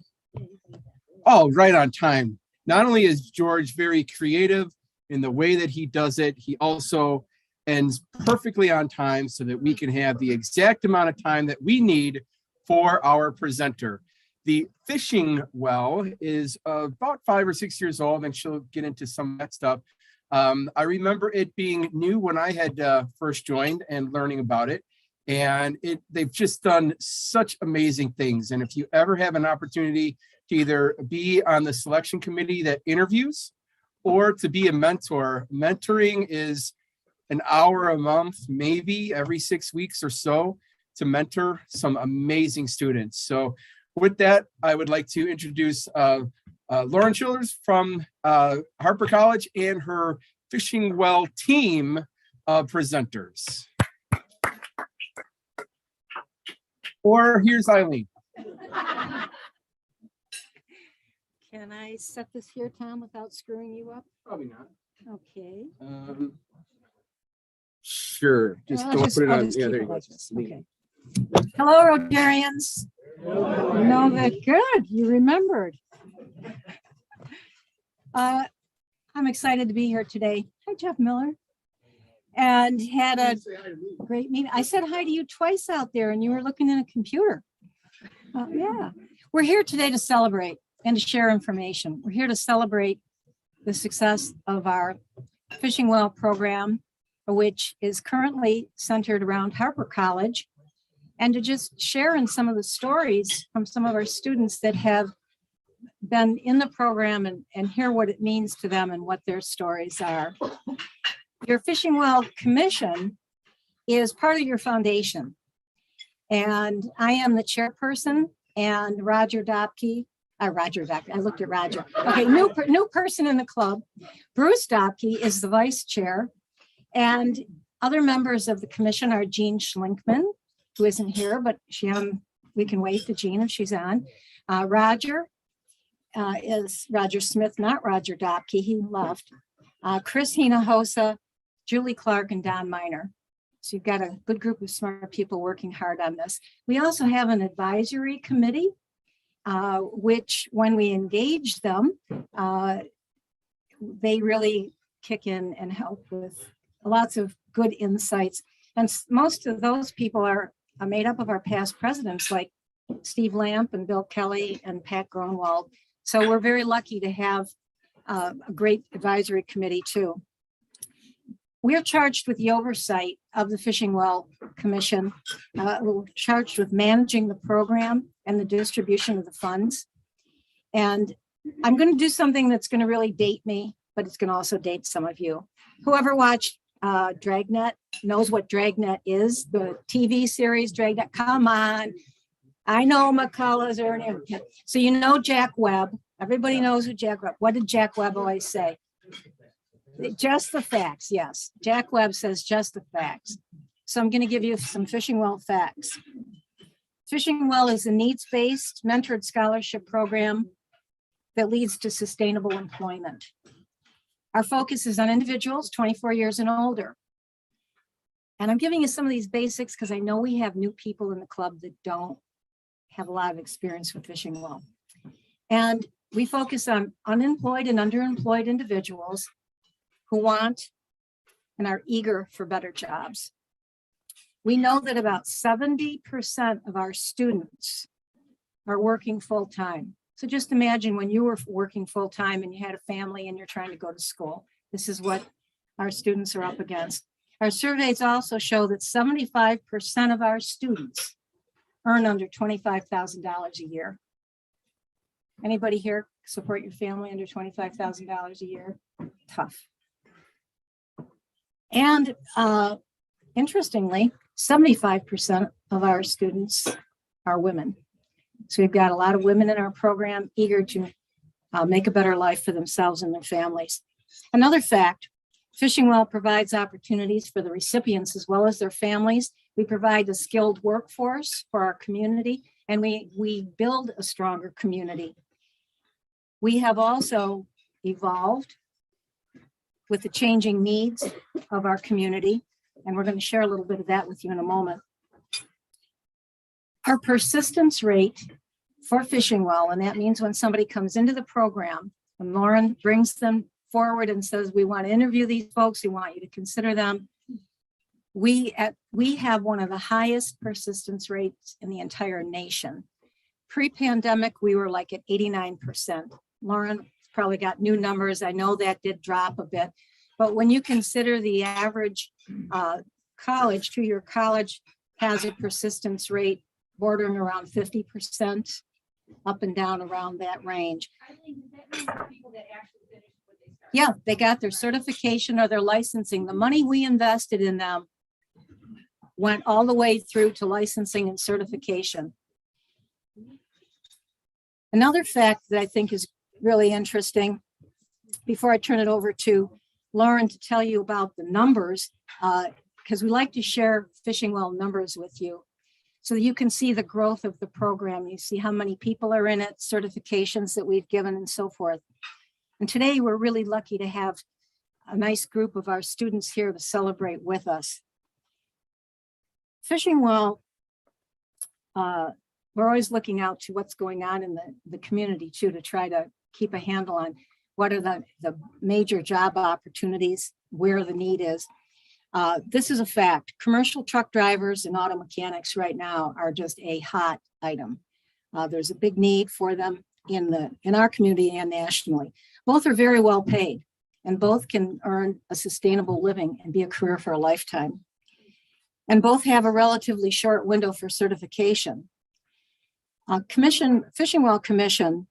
Oh, right on time. Not only is George very creative in the way that he does it, he also ends perfectly on time so that we can have the exact amount of time that we need for our presenter. The fishing well is about 5 or 6 years old, and she'll get into some of that stuff. I remember it being new when I had first joined and learning about it. And they've just done such amazing things. And if you ever have an opportunity to either be on the selection committee that interviews or to be a mentor, mentoring is an hour a month, maybe every 6 weeks or so, to mentor some amazing students. So with that, I would like to introduce Lauren Childers from Harper College and her Fishing Well team of presenters. Or here's Eileen. Can I set this here, Tom, without screwing you up? Probably not. Okay. Sure. Just don't put it on. Yeah, there you go. Okay. Hello, Rotarians. You know that good. You remembered. I'm excited to be here today. Hi, Jeff Miller. And had a great meeting. I said hi to you twice out there and you were looking in a computer. Yeah. We're here today to celebrate and to share information. We're here to celebrate the success of our Fishing Well program, which is currently centered around Harper College, and to just share in some of the stories from some of our students that have been in the program and hear what it means to them and what their stories are. Your Fishing Well Commission is part of your foundation. And I am the chairperson, and Roger Dopke, I looked at Roger. Okay, new person in the club. Bruce Dopke is the vice chair. And other members of the commission are Jean Schlinkman, who isn't here, but we can wait to Jean if she's on. Roger is Roger Smith, not Roger Dopke, he left. Chris Hinojosa, Julie Clark, and Don Miner. So you've got a good group of smart people working hard on this. We also have an advisory committee, which when we engage them, they really kick in and help with lots of good insights. And most of those people are made up of our past presidents like Steve Lamp and Bill Kelly and Pat Gronwald. So we're very lucky to have a great advisory committee too. We are charged with the oversight of the Fishing Well Commission. We're charged with managing the program and the distribution of the funds. And I'm going to do something that's going to really date me, but it's going to also date some of you. Whoever watched Dragnet knows what Dragnet is, the TV series Dragnet. Come on. I know McCullough's or so you know Jack Webb. Everybody knows who Jack Webb. What did Jack Webb always say? Just the facts, yes. Jack Webb says just the facts. So I'm going to give you some Fishing Well facts. Fishing Well is a needs-based mentored scholarship program that leads to sustainable employment. Our focus is on individuals 24 years and older. And I'm giving you some of these basics because I know we have new people in the club that don't have a lot of experience with fishing well. And we focus on unemployed and underemployed individuals who want and are eager for better jobs. We know that about 70% of our students are working full-time. So just imagine when you were working full-time and you had a family and you're trying to go to school. This is what our students are up against. Our surveys also show that 75% of our students earn under $25,000 a year. Anybody here support your family under $25,000 a year? Tough. And interestingly, 75% of our students are women. So we've got a lot of women in our program eager to make a better life for themselves and their families. Another fact, Fishing Well provides opportunities for the recipients as well as their families. We provide a skilled workforce for our community, and we build a stronger community. We have also evolved with the changing needs of our community, and we're going to share a little bit of that with you in a moment. Our persistence rate for Fishing Well, and that means when somebody comes into the program, when Lauren brings them forward and says, we want to interview these folks, we want you to consider them. We have one of the highest persistence rates in the entire nation. Pre-pandemic, we were like at 89%. Lauren probably got new numbers. I know that did drop a bit, but when you consider the average college, two-year college has a persistence rate bordering around 50%, up and down around that range. Yeah, they got their certification or their licensing. The money we invested in them went all the way through to licensing and certification. Another fact that I think is really interesting, before I turn it over to Lauren to tell you about the numbers, because we like to share Fishing Well numbers with you so that you can see the growth of the program. You see how many people are in it, certifications that we've given and so forth. And today we're really lucky to have a nice group of our students here to celebrate with us. Fishing Well, we're always looking out to what's going on in the community too, to try to keep a handle on what are the major job opportunities, where the need is. This is a fact. Commercial truck drivers and auto mechanics right now are just a hot item. There's a big need for them in our community and nationally. Both are very well paid, and both can earn a sustainable living and be a career for a lifetime. And both have a relatively short window for certification. Fishing Well Commission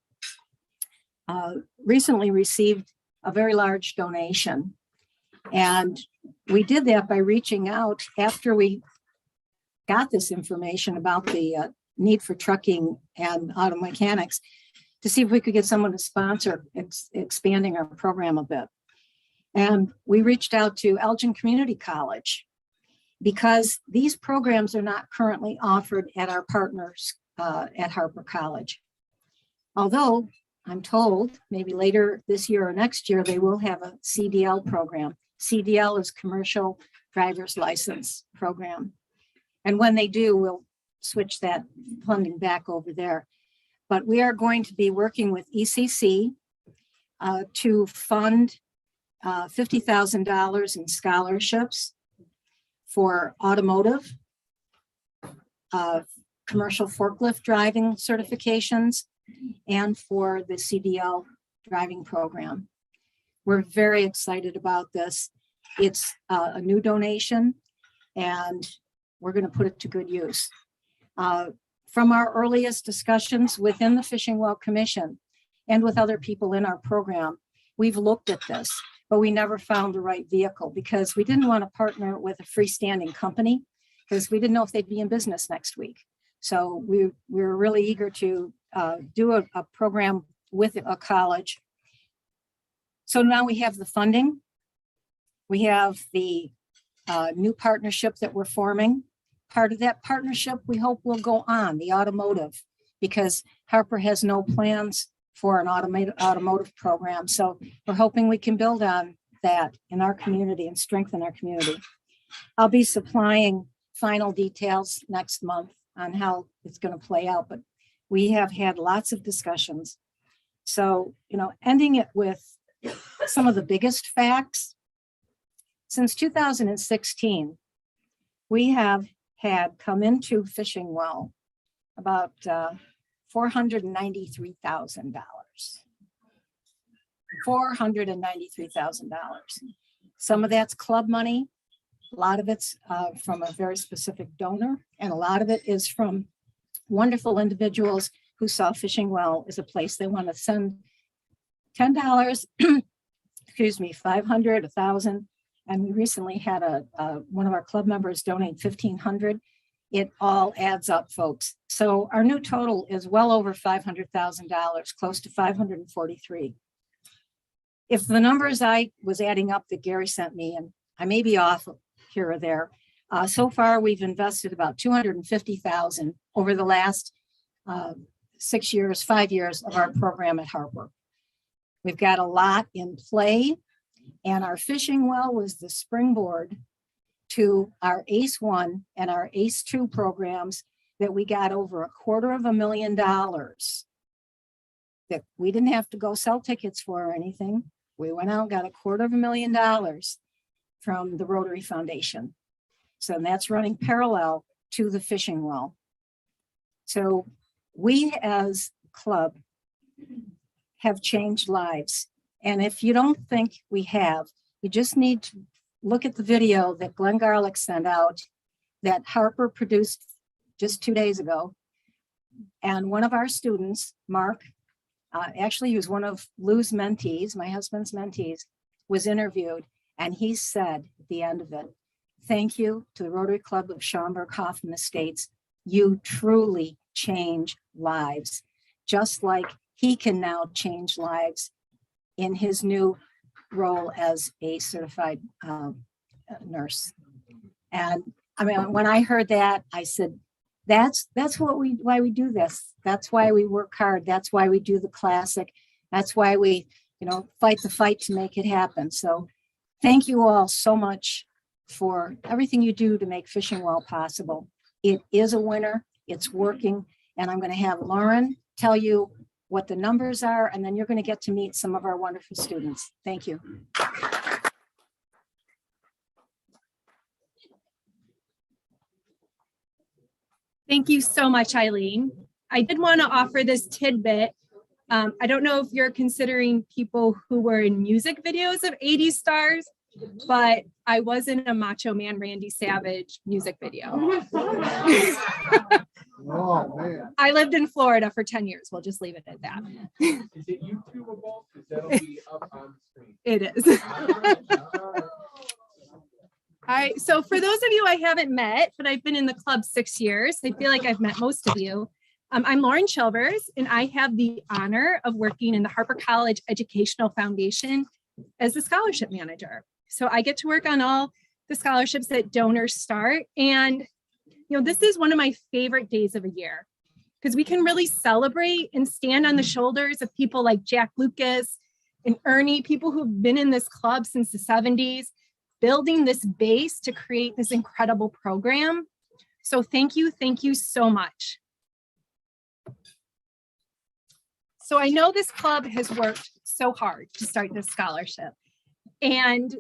recently received a very large donation. And we did that by reaching out after we got this information about the need for trucking and auto mechanics to see if we could get someone to sponsor expanding our program a bit. And we reached out to Elgin Community College because these programs are not currently offered at our partners at Harper College. Although I'm told maybe later this year or next year, they will have a CDL program. CDL is Commercial Driver's License Program. And when they do, we'll switch that funding back over there. But we are going to be working with ECC to fund $50,000 in scholarships for automotive, commercial forklift driving certifications, and for the CDL driving program. We're very excited about this. It's a new donation, and we're going to put it to good use. From our earliest discussions within the Fishing Well Commission and with other people in our program, we've looked at this, but we never found the right vehicle because we didn't want to partner with a freestanding company because we didn't know if they'd be in business next week. So we were really eager to do a program with a college. So now we have the funding. We have the new partnership that we're forming. Part of that partnership, we hope will go on the automotive because Harper has no plans for an automotive program. So we're hoping we can build on that in our community and strengthen our community. I'll be supplying final details next month on how it's going to play out, but we have had lots of discussions. So, ending it with some of the biggest facts. Since 2016, we have had come into Fishing Well about $493,000. $493,000. Some of that's club money. A lot of it's from a very specific donor, and a lot of it is from wonderful individuals who saw Fishing Well as a place they want to send $10, excuse me, 500, 1,000. And we recently had one of our club members donate 1,500. It all adds up, folks. So our new total is well over $500,000, close to 543. If the numbers I was adding up that Gary sent me, and I may be off here or there, so far we've invested about $250,000 over the last 5 years of our program at Harper. We've got a lot in play, and our Fishing Well was the springboard to our ACE 1 and our ACE 2 programs that we got over $250,000 that we didn't have to go sell tickets for or anything. We went out and got $250,000 from the Rotary Foundation. So that's running parallel to the Fishing Well. So we as a club have changed lives. And if you don't think we have, you just need to look at the video that Glenn Garlick sent out that Harper produced just 2 days ago. And one of our students, Mark, actually he was one of Lou's mentees, my husband's mentees, was interviewed, and he said at the end of it, "Thank you to the Rotary Club of Schaumburg Hoffman Estates. You truly change lives," just like he can now change lives in his new role as a certified nurse. And I mean, when I heard that, I said, that's why we do this. That's why we work hard. That's why we do the classic. That's why we, fight the fight to make it happen. So thank you all so much for everything you do to make Fishing Well possible. It is a winner. It's working. And I'm going to have Lauren tell you what the numbers are, and then you're going to get to meet some of our wonderful students. Thank you. Thank you so much, Eileen. I did want to offer this tidbit. I don't know if you're considering people who were in music videos of 80s stars, but I was in a Macho Man Randy Savage music video. Oh, man. I lived in Florida for 10 years. We'll just leave it at that. Is it YouTubeable? Because that'll be up on the screen. It is. So for those of you I haven't met, but I've been in the club 6 years, I feel like I've met most of you. I'm Lauren Chilvers, and I have the honor of working in the Harper College Educational Foundation as the scholarship manager. So I get to work on all the scholarships that donors start. And this is one of my favorite days of a year because we can really celebrate and stand on the shoulders of people like Jack Lucas and Ernie, people who've been in this club since the 70s, building this base to create this incredible program. So thank you so much. So I know this club has worked so hard to start this scholarship. And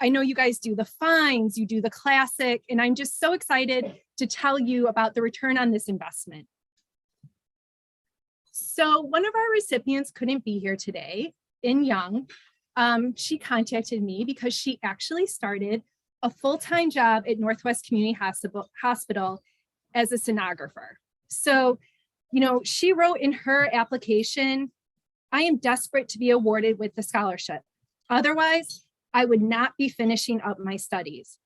I know you guys do the fines, you do the classic, and I'm just so excited to tell you about the return on this investment. So one of our recipients couldn't be here today, In Young. She contacted me because she actually started a full-time job at Northwest Community Hospital as a sonographer. So, she wrote in her application, "I am desperate to be awarded with the scholarship. Otherwise, I would not be finishing up my studies."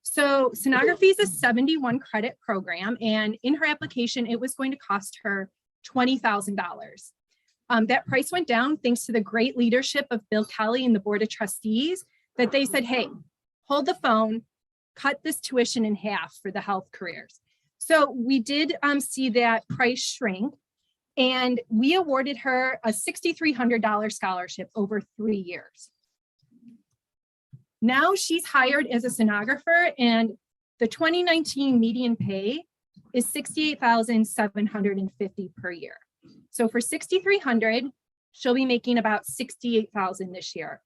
So sonography is a 71 credit program. And in her application, it was going to cost her $20,000. That price went down thanks to the great leadership of Bill Kelly and the Board of Trustees that they said, "Hey, hold the phone, cut this tuition in half for the health careers." So we did see that price shrink, and we awarded her a $6,300 scholarship over 3 years. Now she's hired as a sonographer, and the 2019 median pay is $68,750 per year. So for 6,300, she'll be making about 68,000 this year.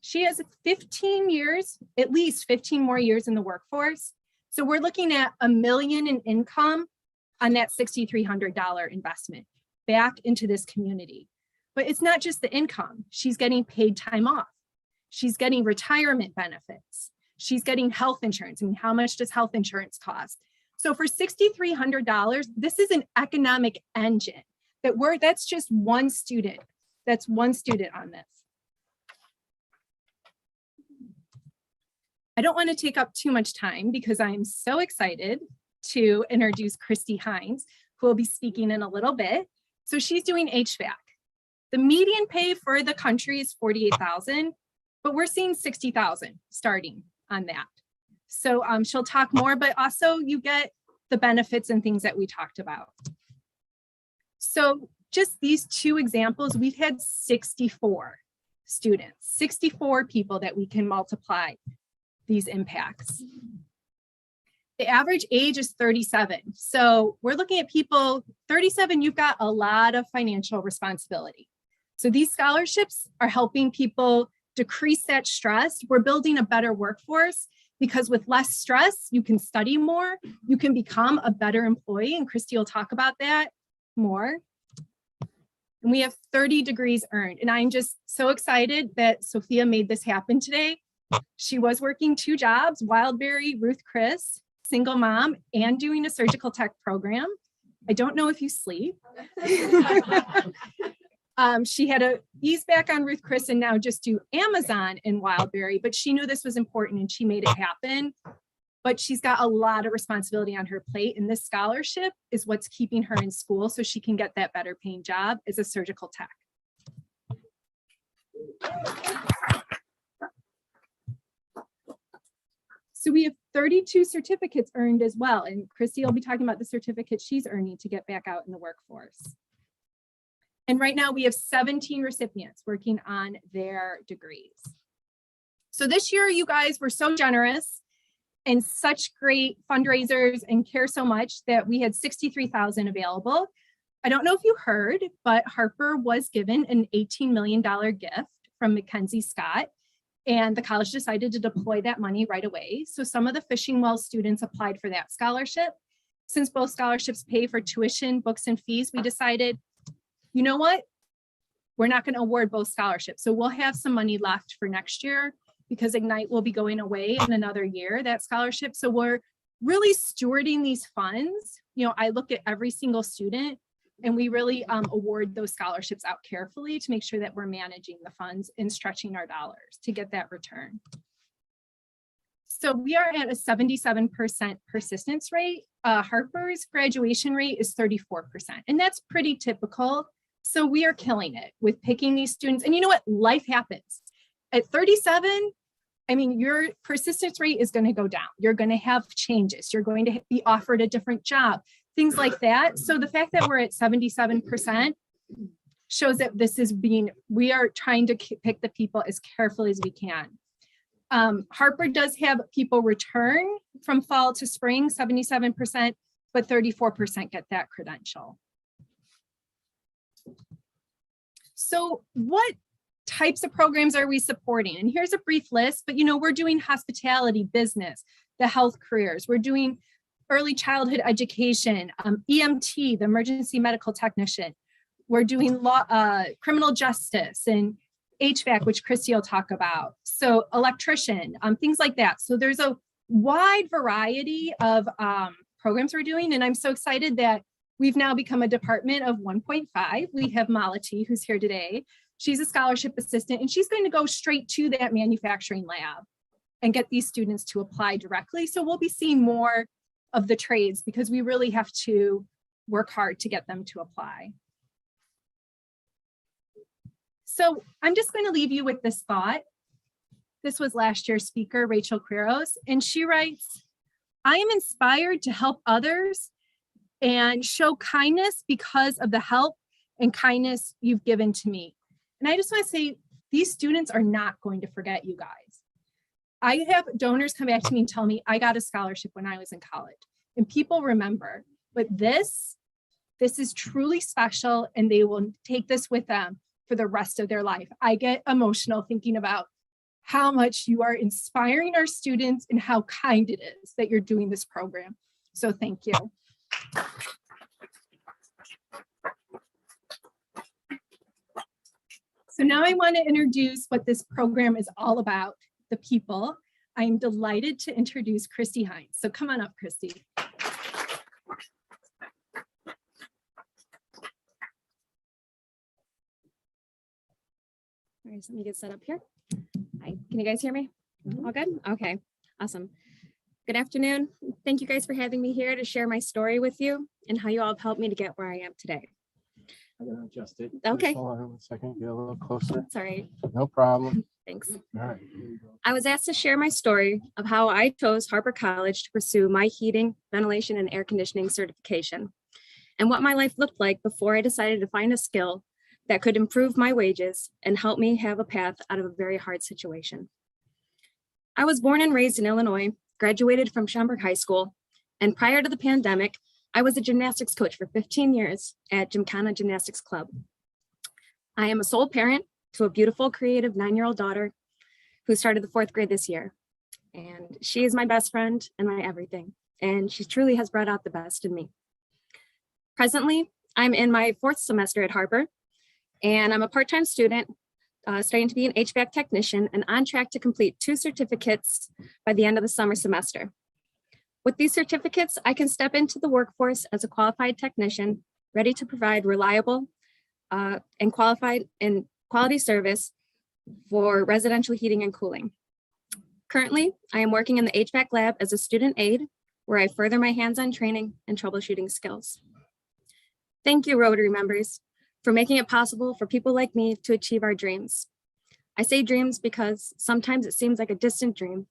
She has 15 years, at least 15 more years in the workforce. So we're looking at $1 million in income on that $6,300 investment back into this community. But it's not just the income. She's getting paid time off. She's getting retirement benefits. She's getting health insurance. I mean, how much does health insurance cost? So for $6,300, this is an economic engine that's just one student. That's one student on this. I don't want to take up too much time because I'm so excited to introduce Christy Hines, who will be speaking in a little bit. So she's doing HVAC. The median pay for the country is $48,000, but we're seeing $60,000 starting on that. So she'll talk more, but also you get the benefits and things that we talked about. So just these two examples, we've had 64 students, 64 people that we can multiply these impacts. The average age is 37. So we're looking at people 37, you've got a lot of financial responsibility. So these scholarships are helping people decrease that stress. We're building a better workforce because with less stress, you can study more, you can become a better employee, and Christy will talk about that more. And we have 30 degrees earned. And I'm just so excited that Sophia made this happen today. She was working 2 jobs, Wildberry, Ruth Chris, single mom, and doing a surgical tech program. I don't know if you sleep. She had to ease back on Ruth Chris and now just do Amazon and Wildberry, but she knew this was important and she made it happen. But she's got a lot of responsibility on her plate, and this scholarship is what's keeping her in school so she can get that better paying job as a surgical tech. So we have 32 certificates earned as well, and Christy will be talking about the certificates she's earning to get back out in the workforce. And right now we have 17 recipients working on their degrees. So this year, you guys were so generous and such great fundraisers and care so much that we had 63,000 available. I don't know if you heard, but Harper was given an $18 million gift from Mackenzie Scott, and the college decided to deploy that money right away. So some of the Fishing Well students applied for that scholarship. Since both scholarships pay for tuition, books, and fees, we decided, you know what? We're not going to award both scholarships. So we'll have some money left for next year because Ignite will be going away in another year, that scholarship. So we're really stewarding these funds. You know, I look at every single student and we really award those scholarships out carefully to make sure that we're managing the funds and stretching our dollars to get that return. So we are at a 77% persistence rate. Harper's graduation rate is 34%, and that's pretty typical. So we are killing it with picking these students. And you know what? Life happens. At 37, I mean, your persistence rate is going to go down. You're going to have changes. You're going to be offered a different job, things like that. So the fact that we're at 77% shows that we are trying to pick the people as carefully as we can. Harper does have people return from fall to spring, 77%, but 34% get that credential. So what types of programs are we supporting? And here's a brief list, but you know, we're doing hospitality, business, the health careers. We're doing early childhood education, EMT, the emergency medical technician. We're doing law, criminal justice, and HVAC, which Christy will talk about. So electrician, things like that. So there's a wide variety of programs we're doing. And I'm so excited that we've now become a department of 1.5. We have Malati, who's here today. She's a scholarship assistant, and she's going to go straight to that manufacturing lab and get these students to apply directly. So we'll be seeing more of the trades because we really have to work hard to get them to apply. So I'm just going to leave you with this thought. This was last year's speaker, Rachel Quiros, and she writes, I am inspired to help others and show kindness because of the help and kindness you've given to me. And I just want to say, these students are not going to forget you guys. I have donors come back to me and tell me I got a scholarship when I was in college, and people remember, but this is truly special, and they will take this with them for the rest of their life. I get emotional thinking about how much you are inspiring our students and how kind it is that you're doing this program. So thank you. So now I want to introduce what this program is all about, the people. I'm delighted to introduce Christy Hines. So come on up, Christy. All right, so let me get set up here. Hi, can you guys hear me? All good? Okay, awesome. Good afternoon. Thank you guys for having me here to share my story with you and how you all have helped me to get where I am today. I'm gonna adjust it. Okay. Just hold on 1 second, get a little closer. Sorry. No problem. Thanks. All right. I was asked to share my story of how I chose Harper College to pursue my heating, ventilation, and air conditioning certification, and what my life looked like before I decided to find a skill that could improve my wages and help me have a path out of a very hard situation. I was born and raised in Illinois, graduated from Schaumburg High School, and prior to the pandemic, I was a gymnastics coach for 15 years at Gymkhana Gymnastics Club. I am a sole parent to a beautiful, creative 9-year-old daughter who started the 4th grade this year. And she is my best friend and my everything. And she truly has brought out the best in me. Presently, I'm in my 4th semester at Harper, and I'm a part-time student studying to be an HVAC technician and on track to complete 2 certificates by the end of the summer semester. With these certificates, I can step into the workforce as a qualified technician, ready to provide reliable and qualified and quality service for residential heating and cooling. Currently, I am working in the HVAC lab as a student aide, where I further my hands-on training and troubleshooting skills. Thank you, Rotary members, for making it possible for people like me to achieve our dreams. I say dreams because sometimes it seems like a distant dream,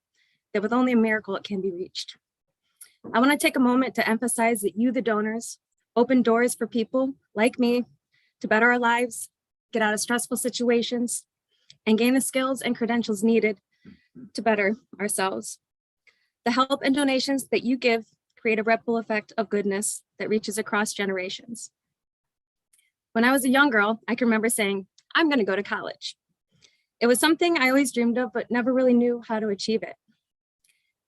that with only a miracle it can be reached. I want to take a moment to emphasize that you, the donors, open doors for people like me to better our lives, get out of stressful situations, and gain the skills and credentials needed to better ourselves. The help and donations that you give create a ripple effect of goodness that reaches across generations. When I was a young girl, I can remember saying, I'm going to go to college. It was something I always dreamed of, but never really knew how to achieve it.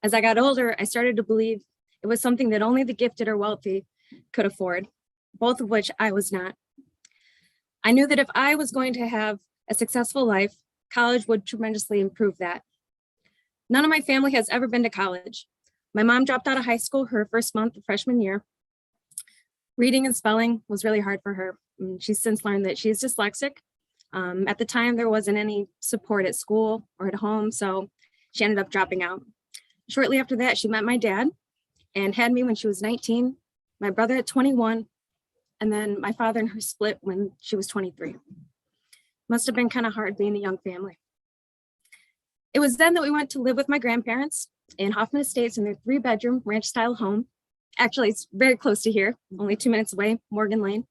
As I got older, I started to believe it was something that only the gifted or wealthy could afford, both of which I was not. I knew that if I was going to have a successful life, college would tremendously improve that. None of my family has ever been to college. My mom dropped out of high school her first month of freshman year. Reading and spelling was really hard for her. She's since learned that she's dyslexic. At the time, there wasn't any support at school or at home, so she ended up dropping out. Shortly after that, she met my dad and had me when she was 19, my brother at 21, and then my father and her split when she was 23. Must have been kind of hard being a young family. It was then that we went to live with my grandparents in Hoffman Estates in their 3-bedroom ranch style home. Actually, it's very close to here, only 2 minutes away, Morgan Lane.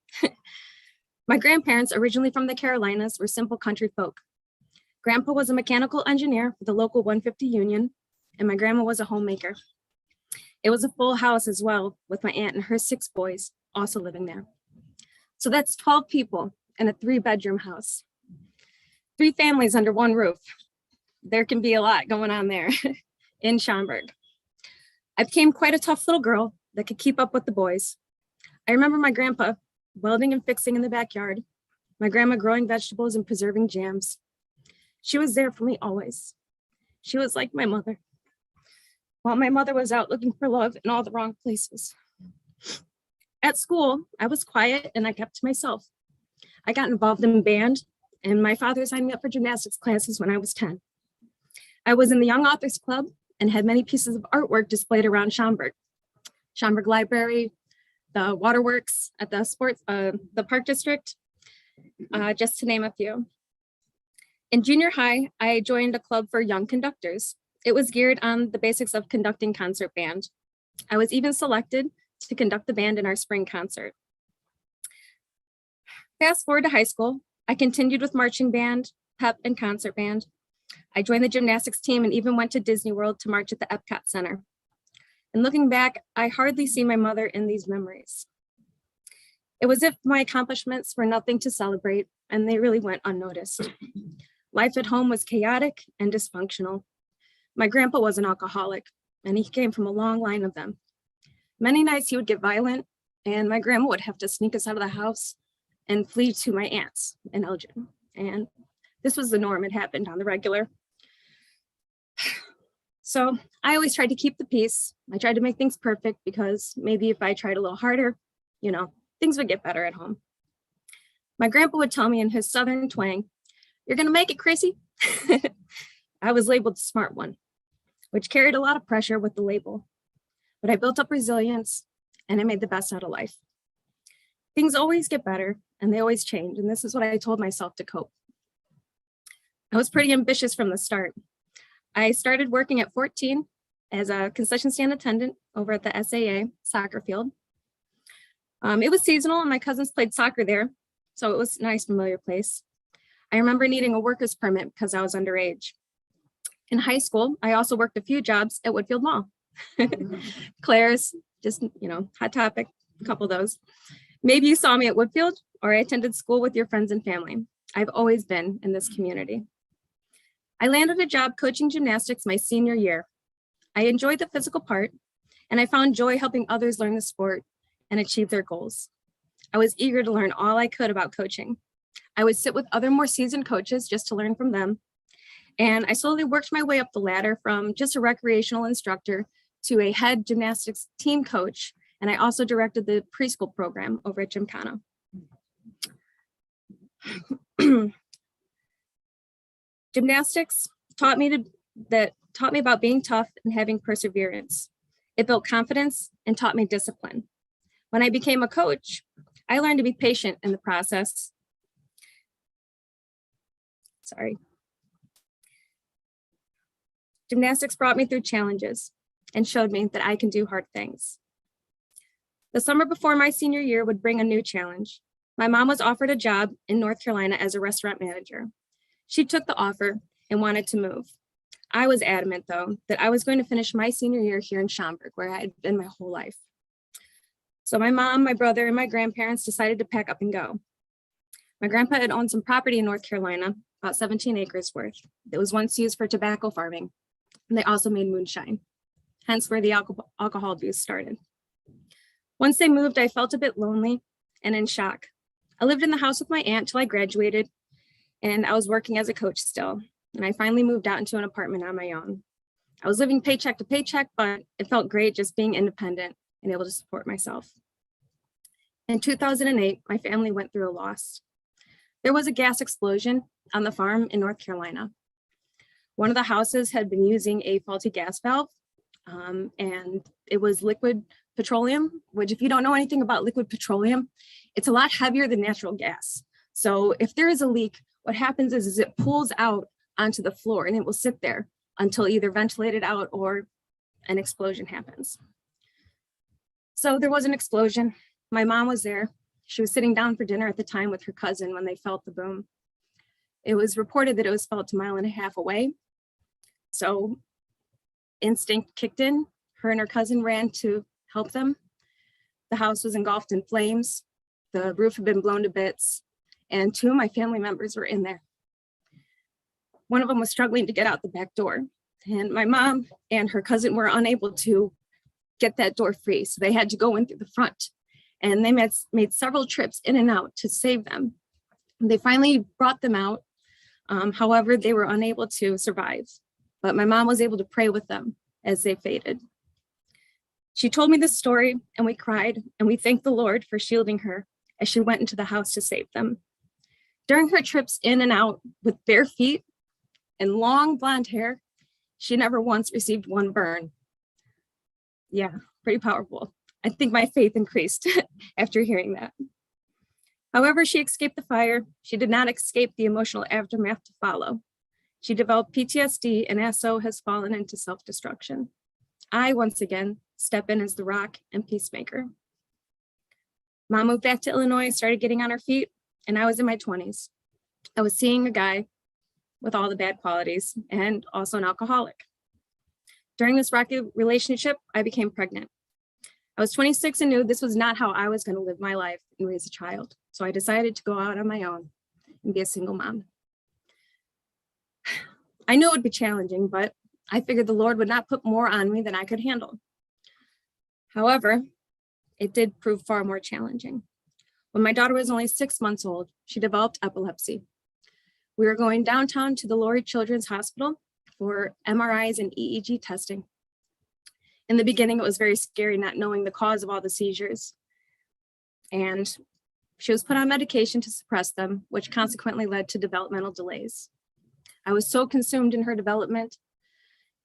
My grandparents, originally from the Carolinas, were simple country folk. Grandpa was a mechanical engineer for the local 150 union, and my grandma was a homemaker. It was a full house as well, with my aunt and her 6 boys also living there. So that's 12 people in a 3-bedroom house. 3 families under one roof. There can be a lot going on there in Schaumburg. I became quite a tough little girl that could keep up with the boys. I remember my grandpa welding and fixing in the backyard, my grandma growing vegetables and preserving jams. She was there for me always. She was like my mother, while my mother was out looking for love in all the wrong places. At school, I was quiet and I kept to myself. I got involved in band, and my father signed me up for gymnastics classes when I was 10. I was in the Young Authors Club and had many pieces of artwork displayed around Schaumburg. Schaumburg Library, the waterworks at the Park District, just to name a few. In junior high, I joined a club for young conductors. It was geared on the basics of conducting concert band. I was even selected to conduct the band in our spring concert. Fast forward to high school, I continued with marching band, pep, and concert band. I joined the gymnastics team and even went to Disney World to march at the Epcot Center. And looking back, I hardly see my mother in these memories. It was as if my accomplishments were nothing to celebrate, and they really went unnoticed. Life at home was chaotic and dysfunctional. My grandpa was an alcoholic, and he came from a long line of them. Many nights he would get violent, and my grandma would have to sneak us out of the house and flee to my aunt's in Elgin. And this was the norm. It happened on the regular. So I always tried to keep the peace. I tried to make things perfect because maybe if I tried a little harder, things would get better at home. My grandpa would tell me in his Southern twang, "You're gonna make it, Chrissy." I was labeled the smart one, which carried a lot of pressure with the label. But I built up resilience and I made the best out of life. Things always get better and they always change. And this is what I told myself to cope. I was pretty ambitious from the start. I started working at 14 as a concession stand attendant over at the SAA soccer field. It was seasonal and my cousins played soccer there, so it was a nice, familiar place. I remember needing a worker's permit because I was underage. In high school, I also worked a few jobs at Woodfield Mall. Claire's, just, hot topic, a couple of those. Maybe you saw me at Woodfield or I attended school with your friends and family. I've always been in this community. I landed a job coaching gymnastics my senior year. I enjoyed the physical part and I found joy helping others learn the sport and achieve their goals. I was eager to learn all I could about coaching. I would sit with other more seasoned coaches just to learn from them. And I slowly worked my way up the ladder from just a recreational instructor to a head gymnastics team coach. And I also directed the preschool program over at Gymkhana. Gymnastics taught me about being tough and having perseverance. It built confidence and taught me discipline. When I became a coach, I learned to be patient in the process. Gymnastics brought me through challenges and showed me that I can do hard things. The summer before my senior year would bring a new challenge. My mom was offered a job in North Carolina as a restaurant manager. She took the offer and wanted to move. I was adamant, though, that I was going to finish my senior year here in Schaumburg, where I had been my whole life. So my mom, my brother, and my grandparents decided to pack up and go. My grandpa had owned some property in North Carolina, about 17 acres worth, that was once used for tobacco farming, and they also made moonshine, hence where the alcohol abuse started. Once they moved, I felt a bit lonely and in shock. I lived in the house with my aunt till I graduated, and I was working as a coach still, and I finally moved out into an apartment on my own. I was living paycheck to paycheck, but it felt great just being independent and able to support myself. In 2008, my family went through a loss. There was a gas explosion on the farm in North Carolina. One of the houses had been using a faulty gas valve, and it was liquid petroleum, which if you don't know anything about liquid petroleum, it's a lot heavier than natural gas. So if there is a leak, what happens is it pulls out onto the floor and it will sit there until either ventilated out or an explosion happens. So there was an explosion. My mom was there. She was sitting down for dinner at the time with her cousin when they felt the boom. It was reported that it was felt a mile and a half away. So instinct kicked in. Her and her cousin ran to help them. The house was engulfed in flames. The roof had been blown to bits, and 2 of my family members were in there. One of them was struggling to get out the back door, and my mom and her cousin were unable to get that door free, so they had to go in through the front. And they made several trips in and out to save them. They finally brought them out. However, they were unable to survive, but my mom was able to pray with them as they faded. She told me this story and we cried and we thanked the Lord for shielding her as she went into the house to save them. During her trips in and out with bare feet and long blonde hair, she never once received one burn. Yeah, pretty powerful. I think my faith increased after hearing that. However, she escaped the fire. She did not escape the emotional aftermath to follow. She developed PTSD and so has fallen into self-destruction. I, once again, step in as the rock and peacemaker. Mom moved back to Illinois, started getting on her feet, and I was in my 20s. I was seeing a guy with all the bad qualities and also an alcoholic. During this rocky relationship, I became pregnant. I was 26 and knew this was not how I was going to live my life and raise a child. So I decided to go out on my own and be a single mom. I knew it would be challenging, but I figured the Lord would not put more on me than I could handle. However, it did prove far more challenging. When my daughter was only 6 months old, she developed epilepsy. We were going downtown to the Lori Children's Hospital for MRIs and EEG testing. In the beginning, it was very scary not knowing the cause of all the seizures. And she was put on medication to suppress them, which consequently led to developmental delays. I was so consumed in her development,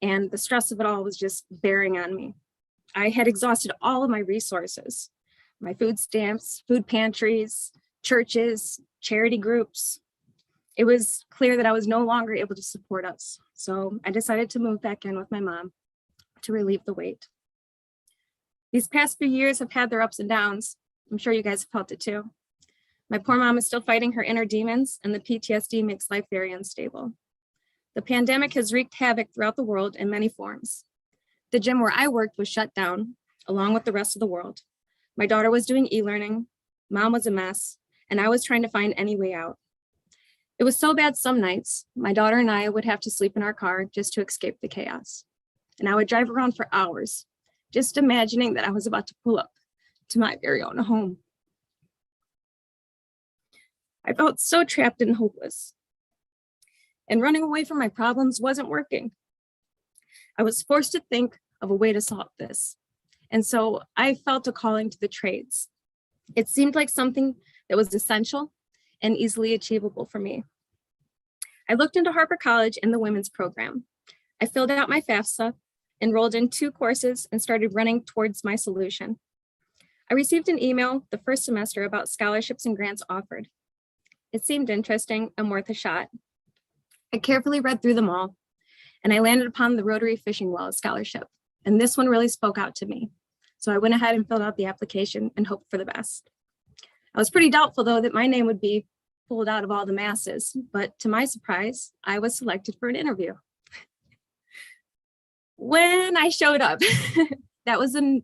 and the stress of it all was just bearing on me. I had exhausted all of my resources, my food stamps, food pantries, churches, charity groups. It was clear that I was no longer able to support us. So I decided to move back in with my mom to relieve the weight. These past few years have had their ups and downs. I'm sure you guys have felt it too. My poor mom is still fighting her inner demons, and the PTSD makes life very unstable. The pandemic has wreaked havoc throughout the world in many forms. The gym where I worked was shut down, along with the rest of the world. My daughter was doing e-learning, mom was a mess, and I was trying to find any way out. It was so bad some nights, my daughter and I would have to sleep in our car just to escape the chaos. And I would drive around for hours, just imagining that I was about to pull up to my very own home. I felt so trapped and hopeless. And running away from my problems wasn't working. I was forced to think of a way to solve this. And so I felt a calling to the trades. It seemed like something that was essential and easily achievable for me. I looked into Harper College and the women's program. I filled out my FAFSA, enrolled in 2 courses, and started running towards my solution. I received an email the first semester about scholarships and grants offered. It seemed interesting and worth a shot. I carefully read through them all, and I landed upon the Rotary Fishing Well Scholarship, and this one really spoke out to me. So I went ahead and filled out the application and hoped for the best. I was pretty doubtful, though, that my name would be pulled out of all the masses, but to my surprise, I was selected for an interview. When I showed up, that was the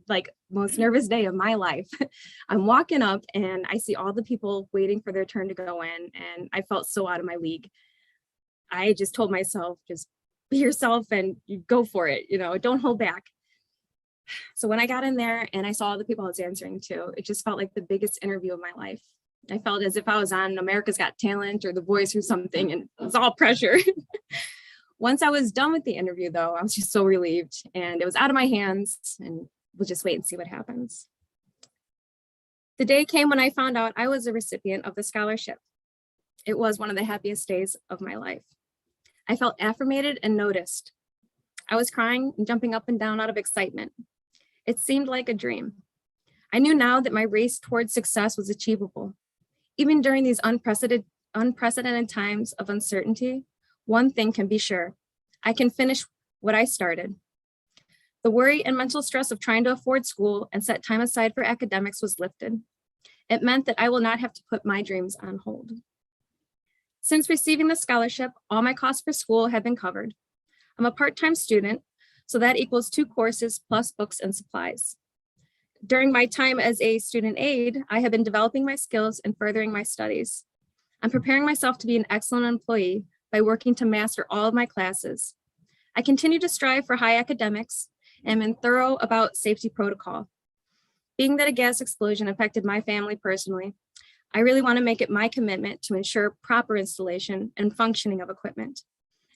most nervous day of my life. I'm walking up and I see all the people waiting for their turn to go in, and I felt so out of my league. I just told myself, just be yourself and you go for it, don't hold back. So when I got in there and I saw all the people I was answering to, it just felt like the biggest interview of my life. I felt as if I was on America's Got Talent or The Voice or something, and it was all pressure. Once I was done with the interview, though, I was just so relieved, and it was out of my hands, and we'll just wait and see what happens. The day came when I found out I was a recipient of the scholarship. It was one of the happiest days of my life. I felt affirmated and noticed. I was crying and jumping up and down out of excitement. It seemed like a dream. I knew now that my race towards success was achievable. Even during these unprecedented times of uncertainty, one thing can be sure: I can finish what I started. The worry and mental stress of trying to afford school and set time aside for academics was lifted. It meant that I will not have to put my dreams on hold. Since receiving the scholarship, all my costs for school have been covered. I'm a part-time student, so that equals 2 courses plus books and supplies. During my time as a student aide, I have been developing my skills and furthering my studies. I'm preparing myself to be an excellent employee by working to master all of my classes. I continue to strive for high academics and am thorough about safety protocol. Being that a gas explosion affected my family personally, I really want to make it my commitment to ensure proper installation and functioning of equipment,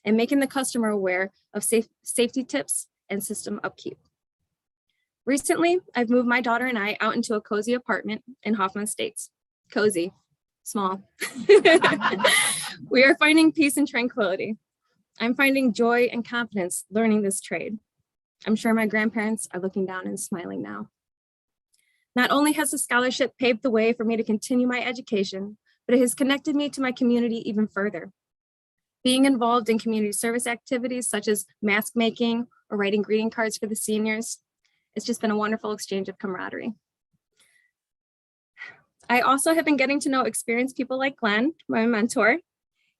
and making the customer aware of safety tips and system upkeep. Recently, I've moved my daughter and I out into a cozy apartment in Hoffman Estates. Cozy, small. We are finding peace and tranquility. I'm finding joy and confidence learning this trade. I'm sure my grandparents are looking down and smiling now. Not only has the scholarship paved the way for me to continue my education, but it has connected me to my community even further. Being involved in community service activities such as mask making or writing greeting cards for the seniors, it's just been a wonderful exchange of camaraderie. I also have been getting to know experienced people like Glenn, my mentor.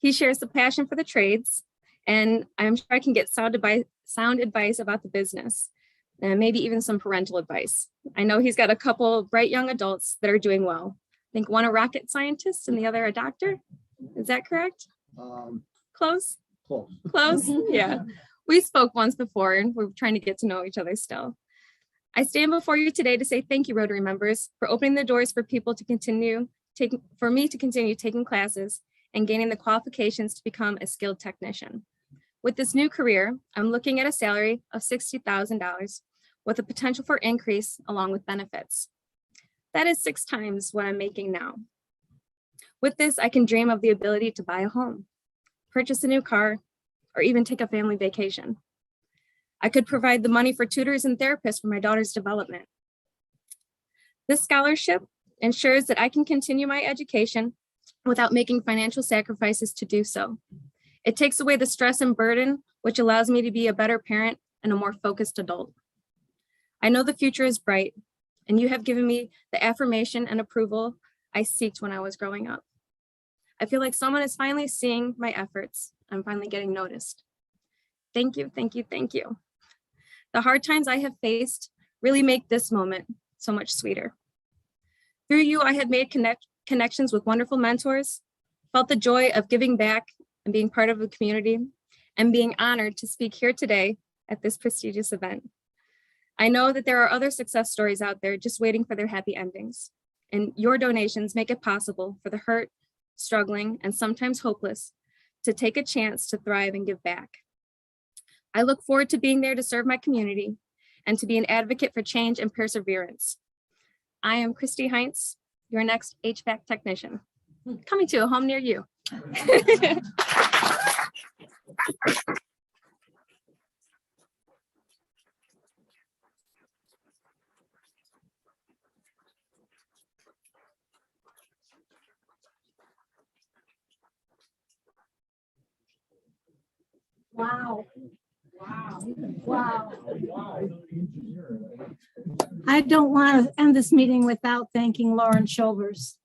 He shares the passion for the trades, and I'm sure I can get sound advice about the business, and maybe even some parental advice. I know he's got a couple bright young adults that are doing well. I think one a rocket scientist and the other a doctor. Is that correct? Close? Close. Close? Yeah. We spoke once before and we're trying to get to know each other still. I stand before you today to say thank you, Rotary members, for opening the doors for people to continue for me to continue taking classes and gaining the qualifications to become a skilled technician. With this new career, I'm looking at a salary of $60,000 with a potential for increase along with benefits. That is 6 times what I'm making now. With this, I can dream of the ability to buy a home, purchase a new car, or even take a family vacation. I could provide the money for tutors and therapists for my daughter's development. This scholarship ensures that I can continue my education without making financial sacrifices to do so. It takes away the stress and burden, which allows me to be a better parent and a more focused adult. I know the future is bright, and you have given me the affirmation and approval I seeked when I was growing up. I feel like someone is finally seeing my efforts. I'm finally getting noticed. Thank you, thank you, thank you. The hard times I have faced really make this moment so much sweeter. Through you, I have made connections with wonderful mentors, felt the joy of giving back and being part of a community, and being honored to speak here today at this prestigious event. I know that there are other success stories out there just waiting for their happy endings, and your donations make it possible for the hurt, struggling, and sometimes hopeless to take a chance to thrive and give back. I look forward to being there to serve my community and to be an advocate for change and perseverance. I am Christy Heinz, your next HVAC technician, coming to a home near you. Wow. Wow. I don't want to end this meeting without thanking Lauren Shoulders.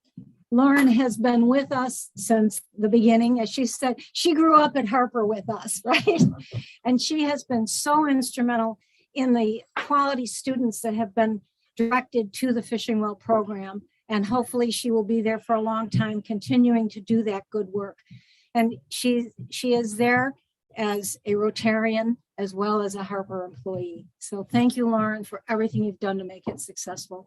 Lauren has been with us since the beginning. As she said, she grew up at Harper with us, right? And she has been so instrumental in the quality students that have been directed to the Fishing Well program. And hopefully she will be there for a long time, continuing to do that good work. And she is there as a Rotarian as well as a Harper employee. So thank you, Lauren, for everything you've done to make it successful.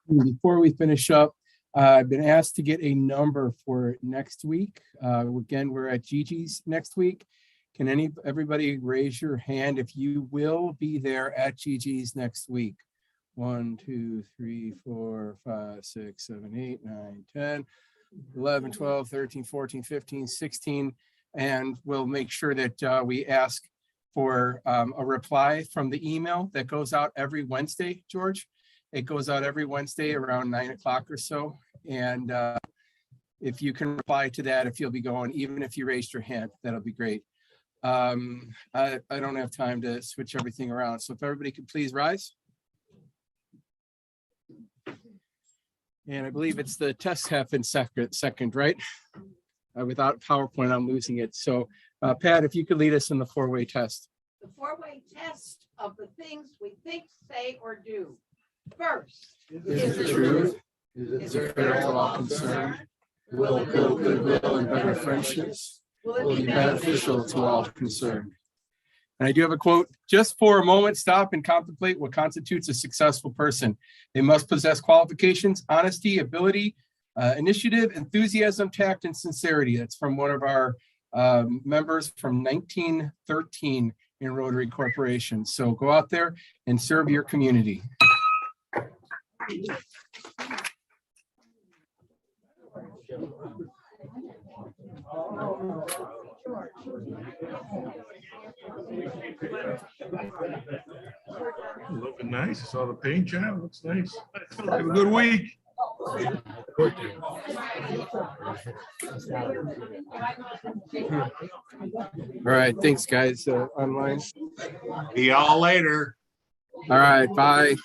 Before we finish up, I've been asked to get a number for next week. Again, we're at Gigi's next week. Can everybody raise your hand if you will be there at Gigi's next week? 1, 2, 3, 4, 5, 6, 7, 8, 9, 10, 11, 12, 13, 14, 15, 16. And we'll make sure that we ask for a reply from the email that goes out every Wednesday, George. It goes out every Wednesday around 9 o'clock or so. And if you can reply to that, if you'll be going, even if you raised your hand, that'll be great. I don't have time to switch everything around. So if everybody could please rise. And I believe it's the test half in second, right? Without PowerPoint, I'm losing it. So Pat, if you could lead us in the 4-way test. The 4-way test of the things we think, say, or do. First, is it truth? Is it fair to all concerned? Will it build goodwill and better friendships? Will it be beneficial to all concerned? And I do have a quote: just for a moment, stop and contemplate what constitutes a successful person. They must possess qualifications, honesty, ability, initiative, enthusiasm, tact, and sincerity. That's from one of our members from 1913 in Rotary Corporation. So go out there and serve your community. Looking nice. I saw the paint job. Looks nice. Have a good week. All right. Thanks, guys. Online. See y'all later. All right. Bye.